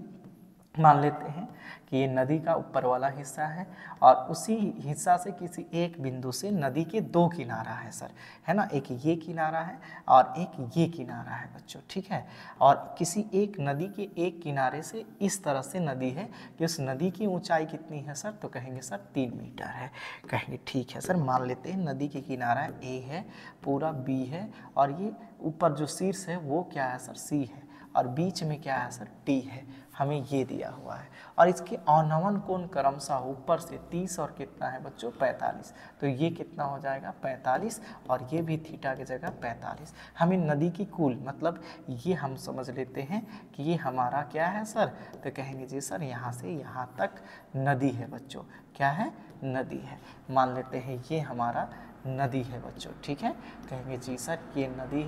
मान लेते हैं कि ये नदी का ऊपर वाला हिस्सा है और उसी हिस्सा से किसी एक बिंदु से नदी के 2 किनारा है सर, है ना, एक ये किनारा है और एक ये किनारा है बच्चों, ठीक है। और किसी एक नदी के एक किनारे से इस तरह से नदी है कि उस नदी की ऊंचाई कितनी है सर, तो कहेंगे सर 3 मीटर है, कहेंगे ठीक है सर। मान लेते हैं नदी के किनारा A है, पूरा B है और ये ऊपर जो शीर्ष है वो क्या है सर C है और बीच में क्या है सर D है, हमें ये दिया हुआ है और इसके अवनमन कोण क्रमशः ऊपर से 30 और कितना है बच्चों 45, तो ये कितना हो जाएगा 45 और ये भी थीटा की जगह 45। हमें नदी की कुल मतलब ये हम समझ लेते हैं कि ये हमारा क्या है सर, तो कहेंगे जी सर यहाँ से यहाँ तक नदी है बच्चों, क्या है नदी है, मान लेते हैं ये हमारा नदी है बच्चों, ठीक है। कहेंगे जी सर ये नदी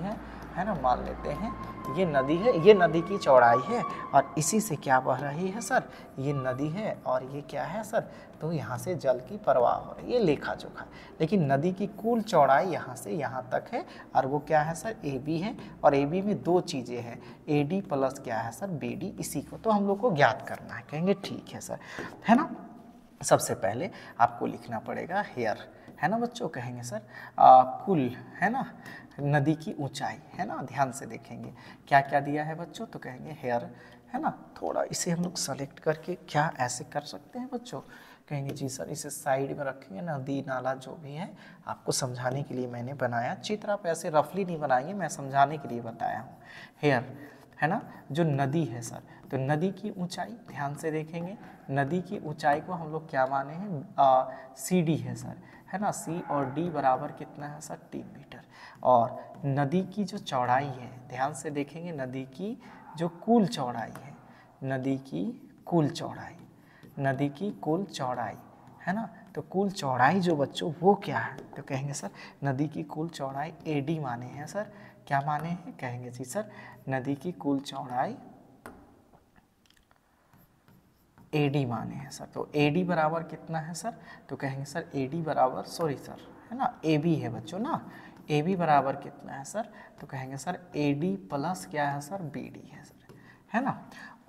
है ना, मान लेते हैं ये नदी है, ये नदी की चौड़ाई है और इसी से क्या बह रही है सर, ये नदी है और ये क्या है सर, तो यहाँ से जल की प्रवाह हो रही है, ये लेखा जोखा। लेकिन नदी की कुल चौड़ाई यहाँ से यहाँ तक है और वो क्या है सर AB है और AB में 2 चीज़ें हैं, AD प्लस क्या है सर BD, इसी को तो हम लोग को ज्ञात करना है, कहेंगे ठीक है सर, है ना। सबसे पहले आपको लिखना पड़ेगा हेयर, है ना बच्चों, कहेंगे सर कुल, है ना, नदी की ऊंचाई, है ना, ध्यान से देखेंगे क्या क्या दिया है बच्चों, तो कहेंगे हेयर, है ना, थोड़ा इसे हम लोग सेलेक्ट करके क्या ऐसे कर सकते हैं बच्चों, कहेंगे जी सर इसे साइड में रखेंगे, नदी नाला जो भी है आपको समझाने के लिए मैंने बनाया चित्र, आप ऐसे रफली नहीं बनाएंगे, मैं समझाने के लिए बताया हूँ। हेयर, है ना, जो नदी है सर, तो नदी की ऊंचाई ध्यान से देखेंगे, नदी की ऊंचाई को हम लोग क्या माने हैं, सी डी है सर, है ना, सी और डी बराबर कितना है सर 3 मीटर। और नदी की जो चौड़ाई है ध्यान से देखेंगे, नदी की जो कुल चौड़ाई है, नदी की कुल चौड़ाई, नदी की कुल चौड़ाई, है ना, तो कुल चौड़ाई जो बच्चों वो क्या है, तो कहेंगे सर नदी की कुल चौड़ाई एडी माने हैं सर, क्या माने हैं, कहेंगे जी सर नदी की कुल चौड़ाई एडी माने हैं सर, तो एडी बराबर कितना है सर, तो कहेंगे सर एडी बराबर, सॉरी सर, है ना, ए बी है बच्चों ना, ए बी बराबर कितना है सर, तो कहेंगे सर ए डी प्लस क्या है सर, बी डी है सर, है ना,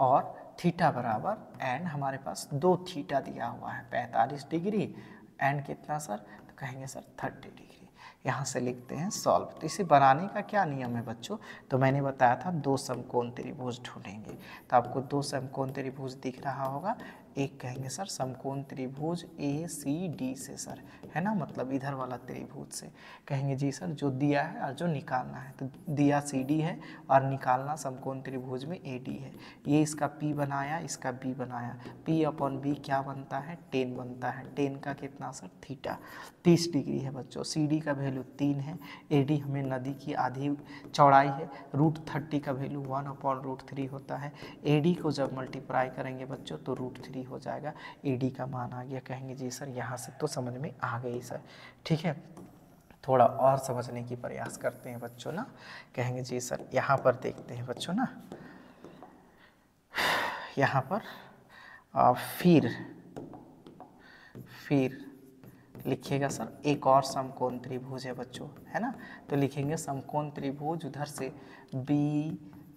और थीटा बराबर एंड हमारे पास 2 थीटा दिया हुआ है 45 डिग्री एंड कितना सर, तो कहेंगे सर 30 डिग्री। यहाँ से लिखते हैं सॉल्व। तो इसे बनाने का क्या नियम है बच्चों, तो मैंने बताया था 2 समकोण त्रिभुज ढूंढेंगे, तो आपको 2 समकोण त्रिभुज दिख रहा होगा, एक कहेंगे सर समकोण त्रिभुज ए सी डी से सर, है ना, मतलब इधर वाला त्रिभुज से, कहेंगे जी सर जो दिया है और जो निकालना है, तो दिया सी डी है और निकालना समकोण त्रिभुज में ए डी है, ये इसका पी बनाया, इसका बी बनाया, पी अपॉन बी क्या बनता है 10 बनता है, 10 का कितना सर थीटा 30 डिग्री है बच्चों, सी डी का वैल्यू 3 है, ए डी हमें नदी की आधी चौड़ाई है, √30 का वैल्यू 1/√3 होता है, ए डी को जब मल्टीप्लाई करेंगे बच्चों तो √3 हो जाएगा, ए डी का मान आ गया, कहेंगे जी सर यहाँ से तो समझ में आ गई सर, ठीक है, थोड़ा और समझने की प्रयास करते हैं बच्चों ना, कहेंगे जी सर यहाँ पर देखते हैं बच्चों ना, यहाँ पर फिर लिखिएगा सर एक और समकोण त्रिभुज है बच्चों, है ना, तो लिखेंगे समकोण त्रिभुज उधर से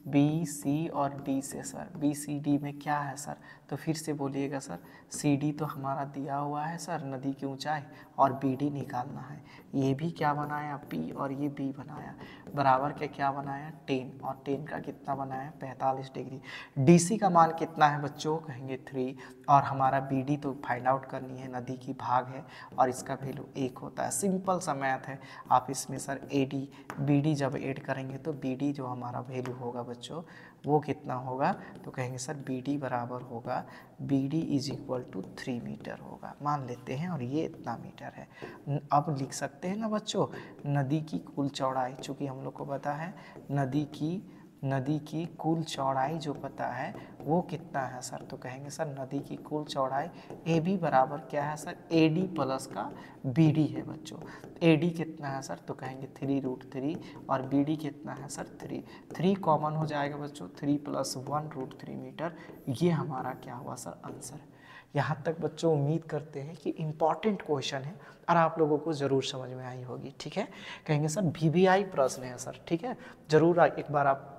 बी सी और डी से सर, बी सी डी में क्या है सर, तो फिर से बोलिएगा सर, सी डी तो हमारा दिया हुआ है सर नदी की ऊंचाई और बी डी निकालना है, ये भी क्या बनाया पी और ये बी बनाया, बराबर के क्या बनाया 10 और 10 का कितना बनाया 45 डिग्री, डी सी का मान कितना है बच्चों, कहेंगे 3 और हमारा बी डी तो फाइंड आउट करनी है, नदी की भाग है और इसका वैल्यू 1 होता है, सिंपल सा मैथ है, आप इसमें sir A D B D जब ऐड करेंगे तो बी डी जो हमारा वैल्यू होगा बच्चों वो कितना होगा, तो कहेंगे सर बी डी बराबर होगा, B D is equal to 3 metre होगा, मान लेते हैं, और ये इतना मीटर है। अब लिख सकते हैं ना बच्चों नदी की कुल चौड़ाई, चूँकि हम लोग को पता है नदी की कुल चौड़ाई जो पता है वो कितना है सर, तो कहेंगे सर नदी की कुल चौड़ाई ए बी बराबर क्या है सर, ए डी प्लस का बी डी है बच्चों, ए डी कितना है सर, तो कहेंगे 3√3 और बी डी कितना है सर 3 कॉमन हो जाएगा बच्चों, 3 + 1√3 मीटर, ये हमारा क्या हुआ सर आंसर। यहाँ तक बच्चों उम्मीद करते हैं कि इम्पॉर्टेंट क्वेश्चन है और आप लोगों को ज़रूर समझ में आई होगी, ठीक है, कहेंगे सर VBI प्रश्न है सर, ठीक है, ज़रूर एक बार आप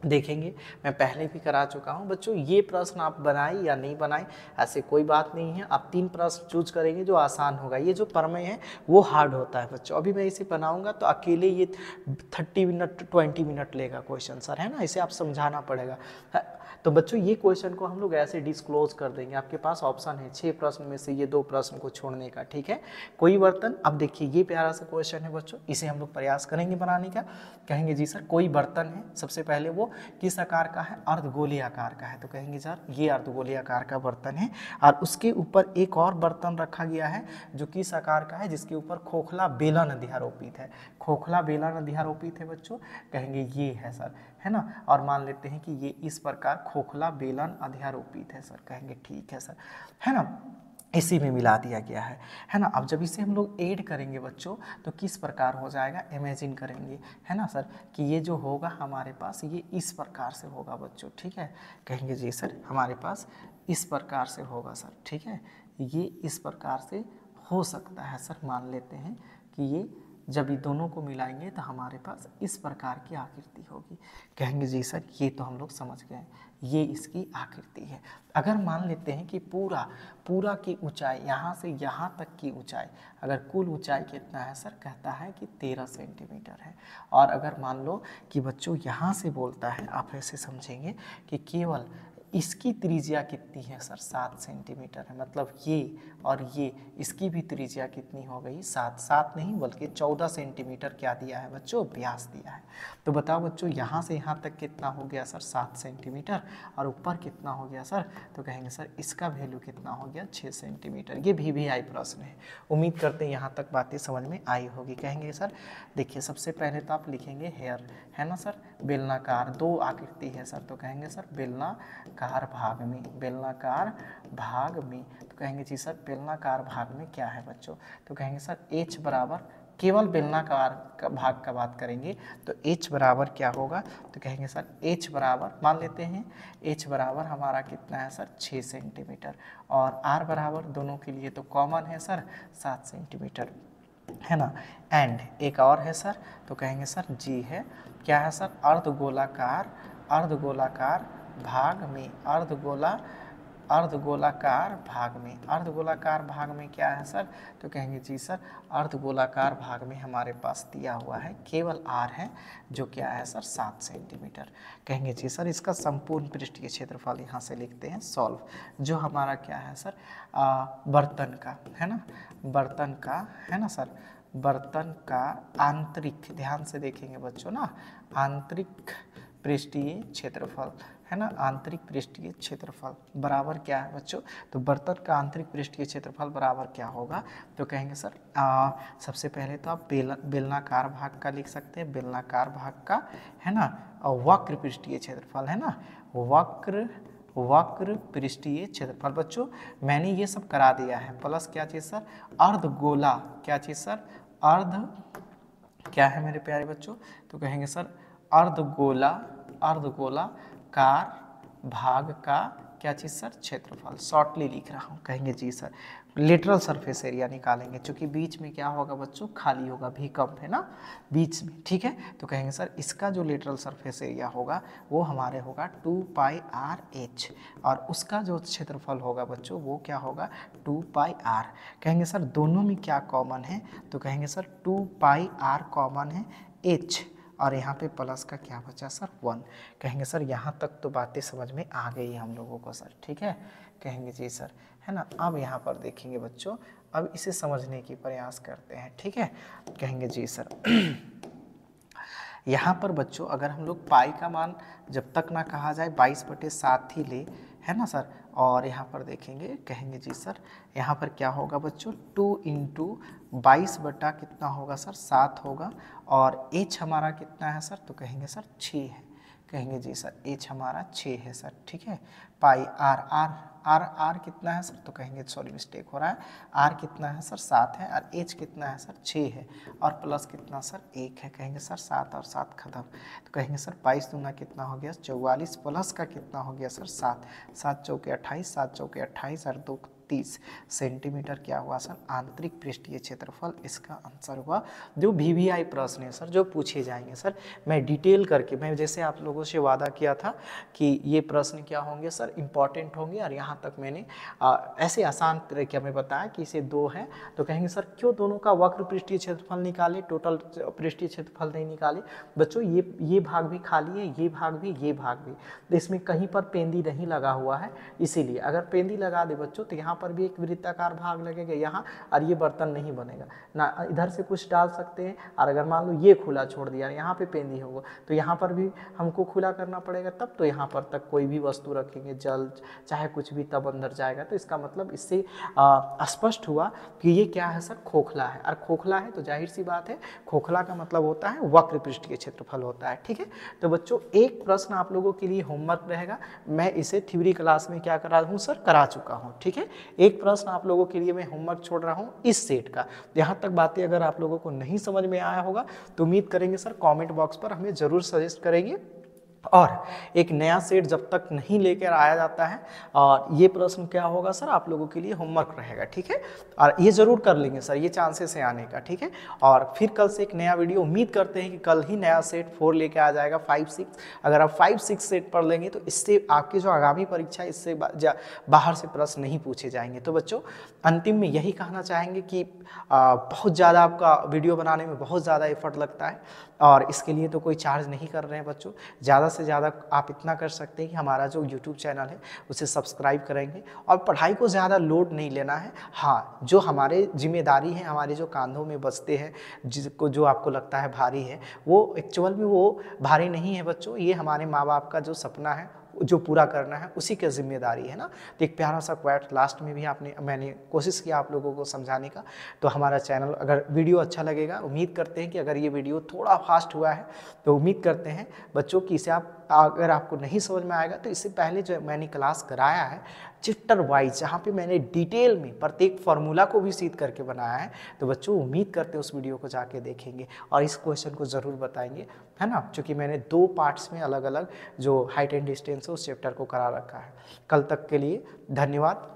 देखेंगे, मैं पहले भी करा चुका हूं बच्चों, ये प्रश्न आप बनाए या नहीं बनाए ऐसे कोई बात नहीं है, आप 3 प्रश्न चूज करेंगे जो आसान होगा, ये जो प्रमेय है वो हार्ड होता है बच्चों, अभी मैं इसे बनाऊंगा तो अकेले ये 30 मिनट 20 मिनट लेगा क्वेश्चन सर, है ना, इसे आप समझाना पड़ेगा, तो बच्चों ये क्वेश्चन को हम लोग ऐसे डिस्क्लोज कर देंगे, आपके पास ऑप्शन है 6 प्रश्न में से ये 2 प्रश्न को छोड़ने का, ठीक है, कोई बर्तन, अब देखिए ये प्यारा सा क्वेश्चन है बच्चों, इसे हम लोग प्रयास करेंगे बनाने का, कहेंगे जी सर कोई बर्तन है, सबसे पहले वो किस आकार का है, अर्धगोलीय आकार का है, तो कहेंगे सर ये अर्धगोलीय आकार का बर्तन है और उसके ऊपर एक और बर्तन रखा गया है जो किस आकार का है, जिसके ऊपर खोखला बेलन अध्यारोपित है, खोखला बेलन अध्यारोपित है बच्चों, कहेंगे ये है सर, है ना, और मान लेते हैं कि ये इस प्रकार खोखला बेलन अध्यारोपित है सर, कहेंगे ठीक है सर, है ना, इसी में मिला दिया गया है ना, अब जब इसे हम लोग ऐड करेंगे बच्चों तो किस प्रकार हो जाएगा, इमेजिन करेंगे, है ना सर, कि ये जो होगा हमारे पास ये इस प्रकार से होगा बच्चों, ठीक है, कहेंगे जी सर हमारे पास इस प्रकार से होगा सर, ठीक है, ये इस प्रकार से हो सकता है सर, मान लेते हैं कि ये जब ये दोनों को मिलाएंगे तो हमारे पास इस प्रकार की आकृति होगी। कहेंगे जी सर ये तो हम लोग समझ गए, ये इसकी आकृति है। अगर मान लेते हैं कि पूरा की ऊंचाई यहाँ से यहाँ तक की ऊंचाई, अगर कुल ऊंचाई कितना है सर, कहता है कि 13 सेंटीमीटर है। और अगर मान लो कि बच्चों यहाँ से बोलता है, आप ऐसे समझेंगे कि केवल इसकी त्रिज्या कितनी है सर, 7 सेंटीमीटर है। मतलब ये और ये, इसकी भी त्रिज्या कितनी हो गई, 7 नहीं बल्कि 14 सेंटीमीटर क्या दिया है बच्चों, व्यास दिया है। तो बताओ बच्चों यहाँ से यहाँ तक कितना हो गया सर, 7 सेंटीमीटर, और ऊपर कितना हो गया सर, तो कहेंगे सर इसका वैल्यू कितना हो गया, 6 सेंटीमीटर। ये VVI प्रश्न है। उम्मीद करते हैं यहाँ तक बातें समझ में आई होगी। कहेंगे सर देखिए सबसे पहले तो आप लिखेंगे हेयर, है ना सर, बेलनाकार 2 आकृति है सर, तो कहेंगे सर बेलनाकार भाग में, बेलनाकार भाग में। तो कहेंगे जी सर बेलनाकार भाग में क्या है बच्चों, तो कहेंगे सर H बराबर, केवल बेलनाकार का भाग का बात करेंगे तो H बराबर क्या होगा, तो कहेंगे सर H बराबर, मान लेते हैं H बराबर हमारा कितना है सर, 6 सेंटीमीटर, और R बराबर दोनों के लिए तो कॉमन है सर 7 सेंटीमीटर, है ना। एंड एक और है सर, तो कहेंगे सर G है, क्या है सर, अर्धगोलाकार भाग में, अर्धगोलाकार भाग में क्या है सर, तो कहेंगे जी सर अर्धगोलाकार भाग में हमारे पास दिया हुआ है केवल R है, जो क्या है सर 7 सेंटीमीटर। कहेंगे जी सर इसका संपूर्ण पृष्ठीय क्षेत्रफल यहाँ से लिखते हैं सॉल्व, जो हमारा क्या है सर, बर्तन का है ना, बर्तन का है ना सर, बर्तन का आंतरिक, ध्यान से देखेंगे बच्चों ना, आंतरिक पृष्ठीय क्षेत्रफल है ना, आंतरिक पृष्ठीय क्षेत्रफल बराबर क्या है बच्चों, तो बर्तन का आंतरिक पृष्ठीय क्षेत्रफल बराबर क्या होगा, तो कहेंगे सर सबसे पहले तो आप बेलनाकार भाग का लिख सकते हैं, बेलनाकार भाग का है ना, और वक्र पृष्ठीय क्षेत्रफल है ना, वक्र पृष्ठीय क्षेत्रफल। बच्चों मैंने ये सब करा दिया है, प्लस क्या चीज़ सर, अर्धगोला, क्या चीज़ सर, क्या है मेरे प्यारे बच्चों, तो कहेंगे सर अर्धगोलाकार भाग का क्या चीज़ सर, क्षेत्रफल। शॉर्टली लिख रहा हूँ, कहेंगे जी सर लेटरल सरफेस एरिया निकालेंगे, क्योंकि बीच में क्या होगा बच्चों, खाली होगा, भूकंप है ना बीच में, ठीक है। तो कहेंगे सर इसका जो लेटरल सरफेस एरिया होगा वो हमारे होगा 2πRH, और उसका जो क्षेत्रफल होगा बच्चों वो क्या होगा 2πR। कहेंगे सर दोनों में क्या कॉमन है, तो कहेंगे सर 2πR कॉमन है, H और यहाँ पे प्लस का क्या बचा सर 1। कहेंगे सर यहाँ तक तो बातें समझ में आ गई हम लोगों को सर, ठीक है, कहेंगे जी सर, है ना। अब यहाँ पर देखेंगे बच्चों, अब इसे समझने की प्रयास करते हैं, ठीक है, कहेंगे जी सर यहाँ पर बच्चों अगर हम लोग पाई का मान जब तक ना कहा जाए 22/7 ही ले, है ना सर, और यहाँ पर देखेंगे, कहेंगे जी सर यहाँ पर क्या होगा बच्चों 2 × 22 बटा कितना होगा सर 7 होगा, और H हमारा कितना है सर, तो कहेंगे सर 6 है, कहेंगे जी सर H हमारा 6 है सर, ठीक है। पाई R कितना है सर, तो कहेंगे सॉरी मिस्टेक हो रहा है, R कितना है सर 7 है, और H कितना है सर 6 है, और प्लस कितना सर 1 है, कहेंगे सर 7 और 7 खत्म, तो कहेंगे सर 22 दूना कितना हो गया 44, प्लस का कितना हो गया सर 7, 7 चौके 28, 7 चौके 28 और 2 30 सेंटीमीटर क्या हुआ सर आंतरिक पृष्ठीय क्षेत्रफल। इसका आंसर हुआ जो VVI प्रश्न है सर, जो पूछे जाएंगे सर, मैं डिटेल करके, मैं जैसे आप लोगों से वादा किया था कि ये प्रश्न क्या होंगे सर इंपॉर्टेंट होंगे, और यहाँ तक मैंने ऐसे आसान तरीके में बताया कि इसे 2 है, तो कहेंगे सर क्यों दोनों का वक्र पृष्ठीय क्षेत्रफल निकाले, टोटल पृष्ठीय क्षेत्रफल नहीं निकाले। बच्चों ये भाग भी खाली है, ये भाग भी, तो इसमें कहीं पर पेंदी नहीं लगा हुआ है, इसीलिए अगर पेंदी लगा दे बच्चों तो यहाँ पर भी एक वृत्ताकार भाग लगेगा यहाँ, और ये बर्तन नहीं बनेगा ना, इधर से कुछ डाल सकते हैं, और अगर मान लो ये खुला छोड़ दिया, यहाँ पे पेंदी होगा तो यहाँ पर भी हमको खुला करना पड़ेगा, तब तो यहाँ पर तक कोई भी वस्तु रखेंगे, जल चाहे कुछ भी, तब अंदर जाएगा। तो इसका मतलब इससे स्पष्ट हुआ कि ये क्या है सर खोखला है, और खोखला है तो जाहिर सी बात है खोखला का मतलब होता है वक्र पृष्ठीय क्षेत्रफल होता है, ठीक है। तो बच्चों एक प्रश्न आप लोगों के लिए होमवर्क रहेगा, मैं इसे थ्योरी क्लास में क्या करा हूँ सर, करा चुका हूँ, ठीक है। एक प्रश्न आप लोगों के लिए मैं होमवर्क छोड़ रहा हूँ इस सेट का। यहाँ तक बातें अगर आप लोगों को नहीं समझ में आया होगा तो उम्मीद करेंगे सर कमेंट बॉक्स पर हमें जरूर सजेस्ट करेंगे, और एक नया सेट जब तक नहीं लेकर आया जाता है, और ये प्रश्न क्या होगा सर, आप लोगों के लिए होमवर्क रहेगा, ठीक है। और ये जरूर कर लेंगे सर, ये चांसेस है आने का, ठीक है। और फिर कल से एक नया वीडियो, उम्मीद करते हैं कि कल ही नया सेट 4 लेके आ जाएगा, 5, 6। अगर आप 5, 6 सेट पढ़ लेंगे तो इससे आपकी जो आगामी परीक्षा है, इससे बाहर से प्रश्न नहीं पूछे जाएंगे। तो बच्चों अंतिम में यही कहना चाहेंगे कि बहुत ज़्यादा आपका वीडियो बनाने में बहुत ज़्यादा एफर्ट लगता है, और इसके लिए तो कोई चार्ज नहीं कर रहे हैं बच्चों। ज़्यादा से ज़्यादा आप इतना कर सकते हैं कि हमारा जो यूट्यूब चैनल है उसे सब्सक्राइब करेंगे, और पढ़ाई को ज़्यादा लोड नहीं लेना है। हाँ, जो हमारे जिम्मेदारी है, हमारे जो कांधों में बचते हैं, जिसको जो आपको लगता है भारी है, वो एक्चुअल में वो भारी नहीं है बच्चों। ये हमारे माँ बाप का जो सपना है जो पूरा करना है, उसी की जिम्मेदारी है ना। तो एक प्यारा सा क्वेट लास्ट में भी मैंने कोशिश किया आप लोगों को समझाने का। तो हमारा चैनल, अगर वीडियो अच्छा लगेगा, उम्मीद करते हैं कि अगर ये वीडियो थोड़ा फास्ट हुआ है तो उम्मीद करते हैं बच्चों कि इसे आप, अगर आपको नहीं समझ में आएगा तो इससे पहले जो मैंने क्लास कराया है चैप्टर वाइज, जहाँ पे मैंने डिटेल में प्रत्येक फार्मूला को भी सीध करके बनाया है, तो बच्चों उम्मीद करते हैं उस वीडियो को जाके देखेंगे और इस क्वेश्चन को ज़रूर बताएंगे, है ना। क्योंकि मैंने 2 पार्ट्स में अलग अलग जो हाइट एंड डिस्टेंस है उस चैप्टर को करा रखा है। कल तक के लिए धन्यवाद।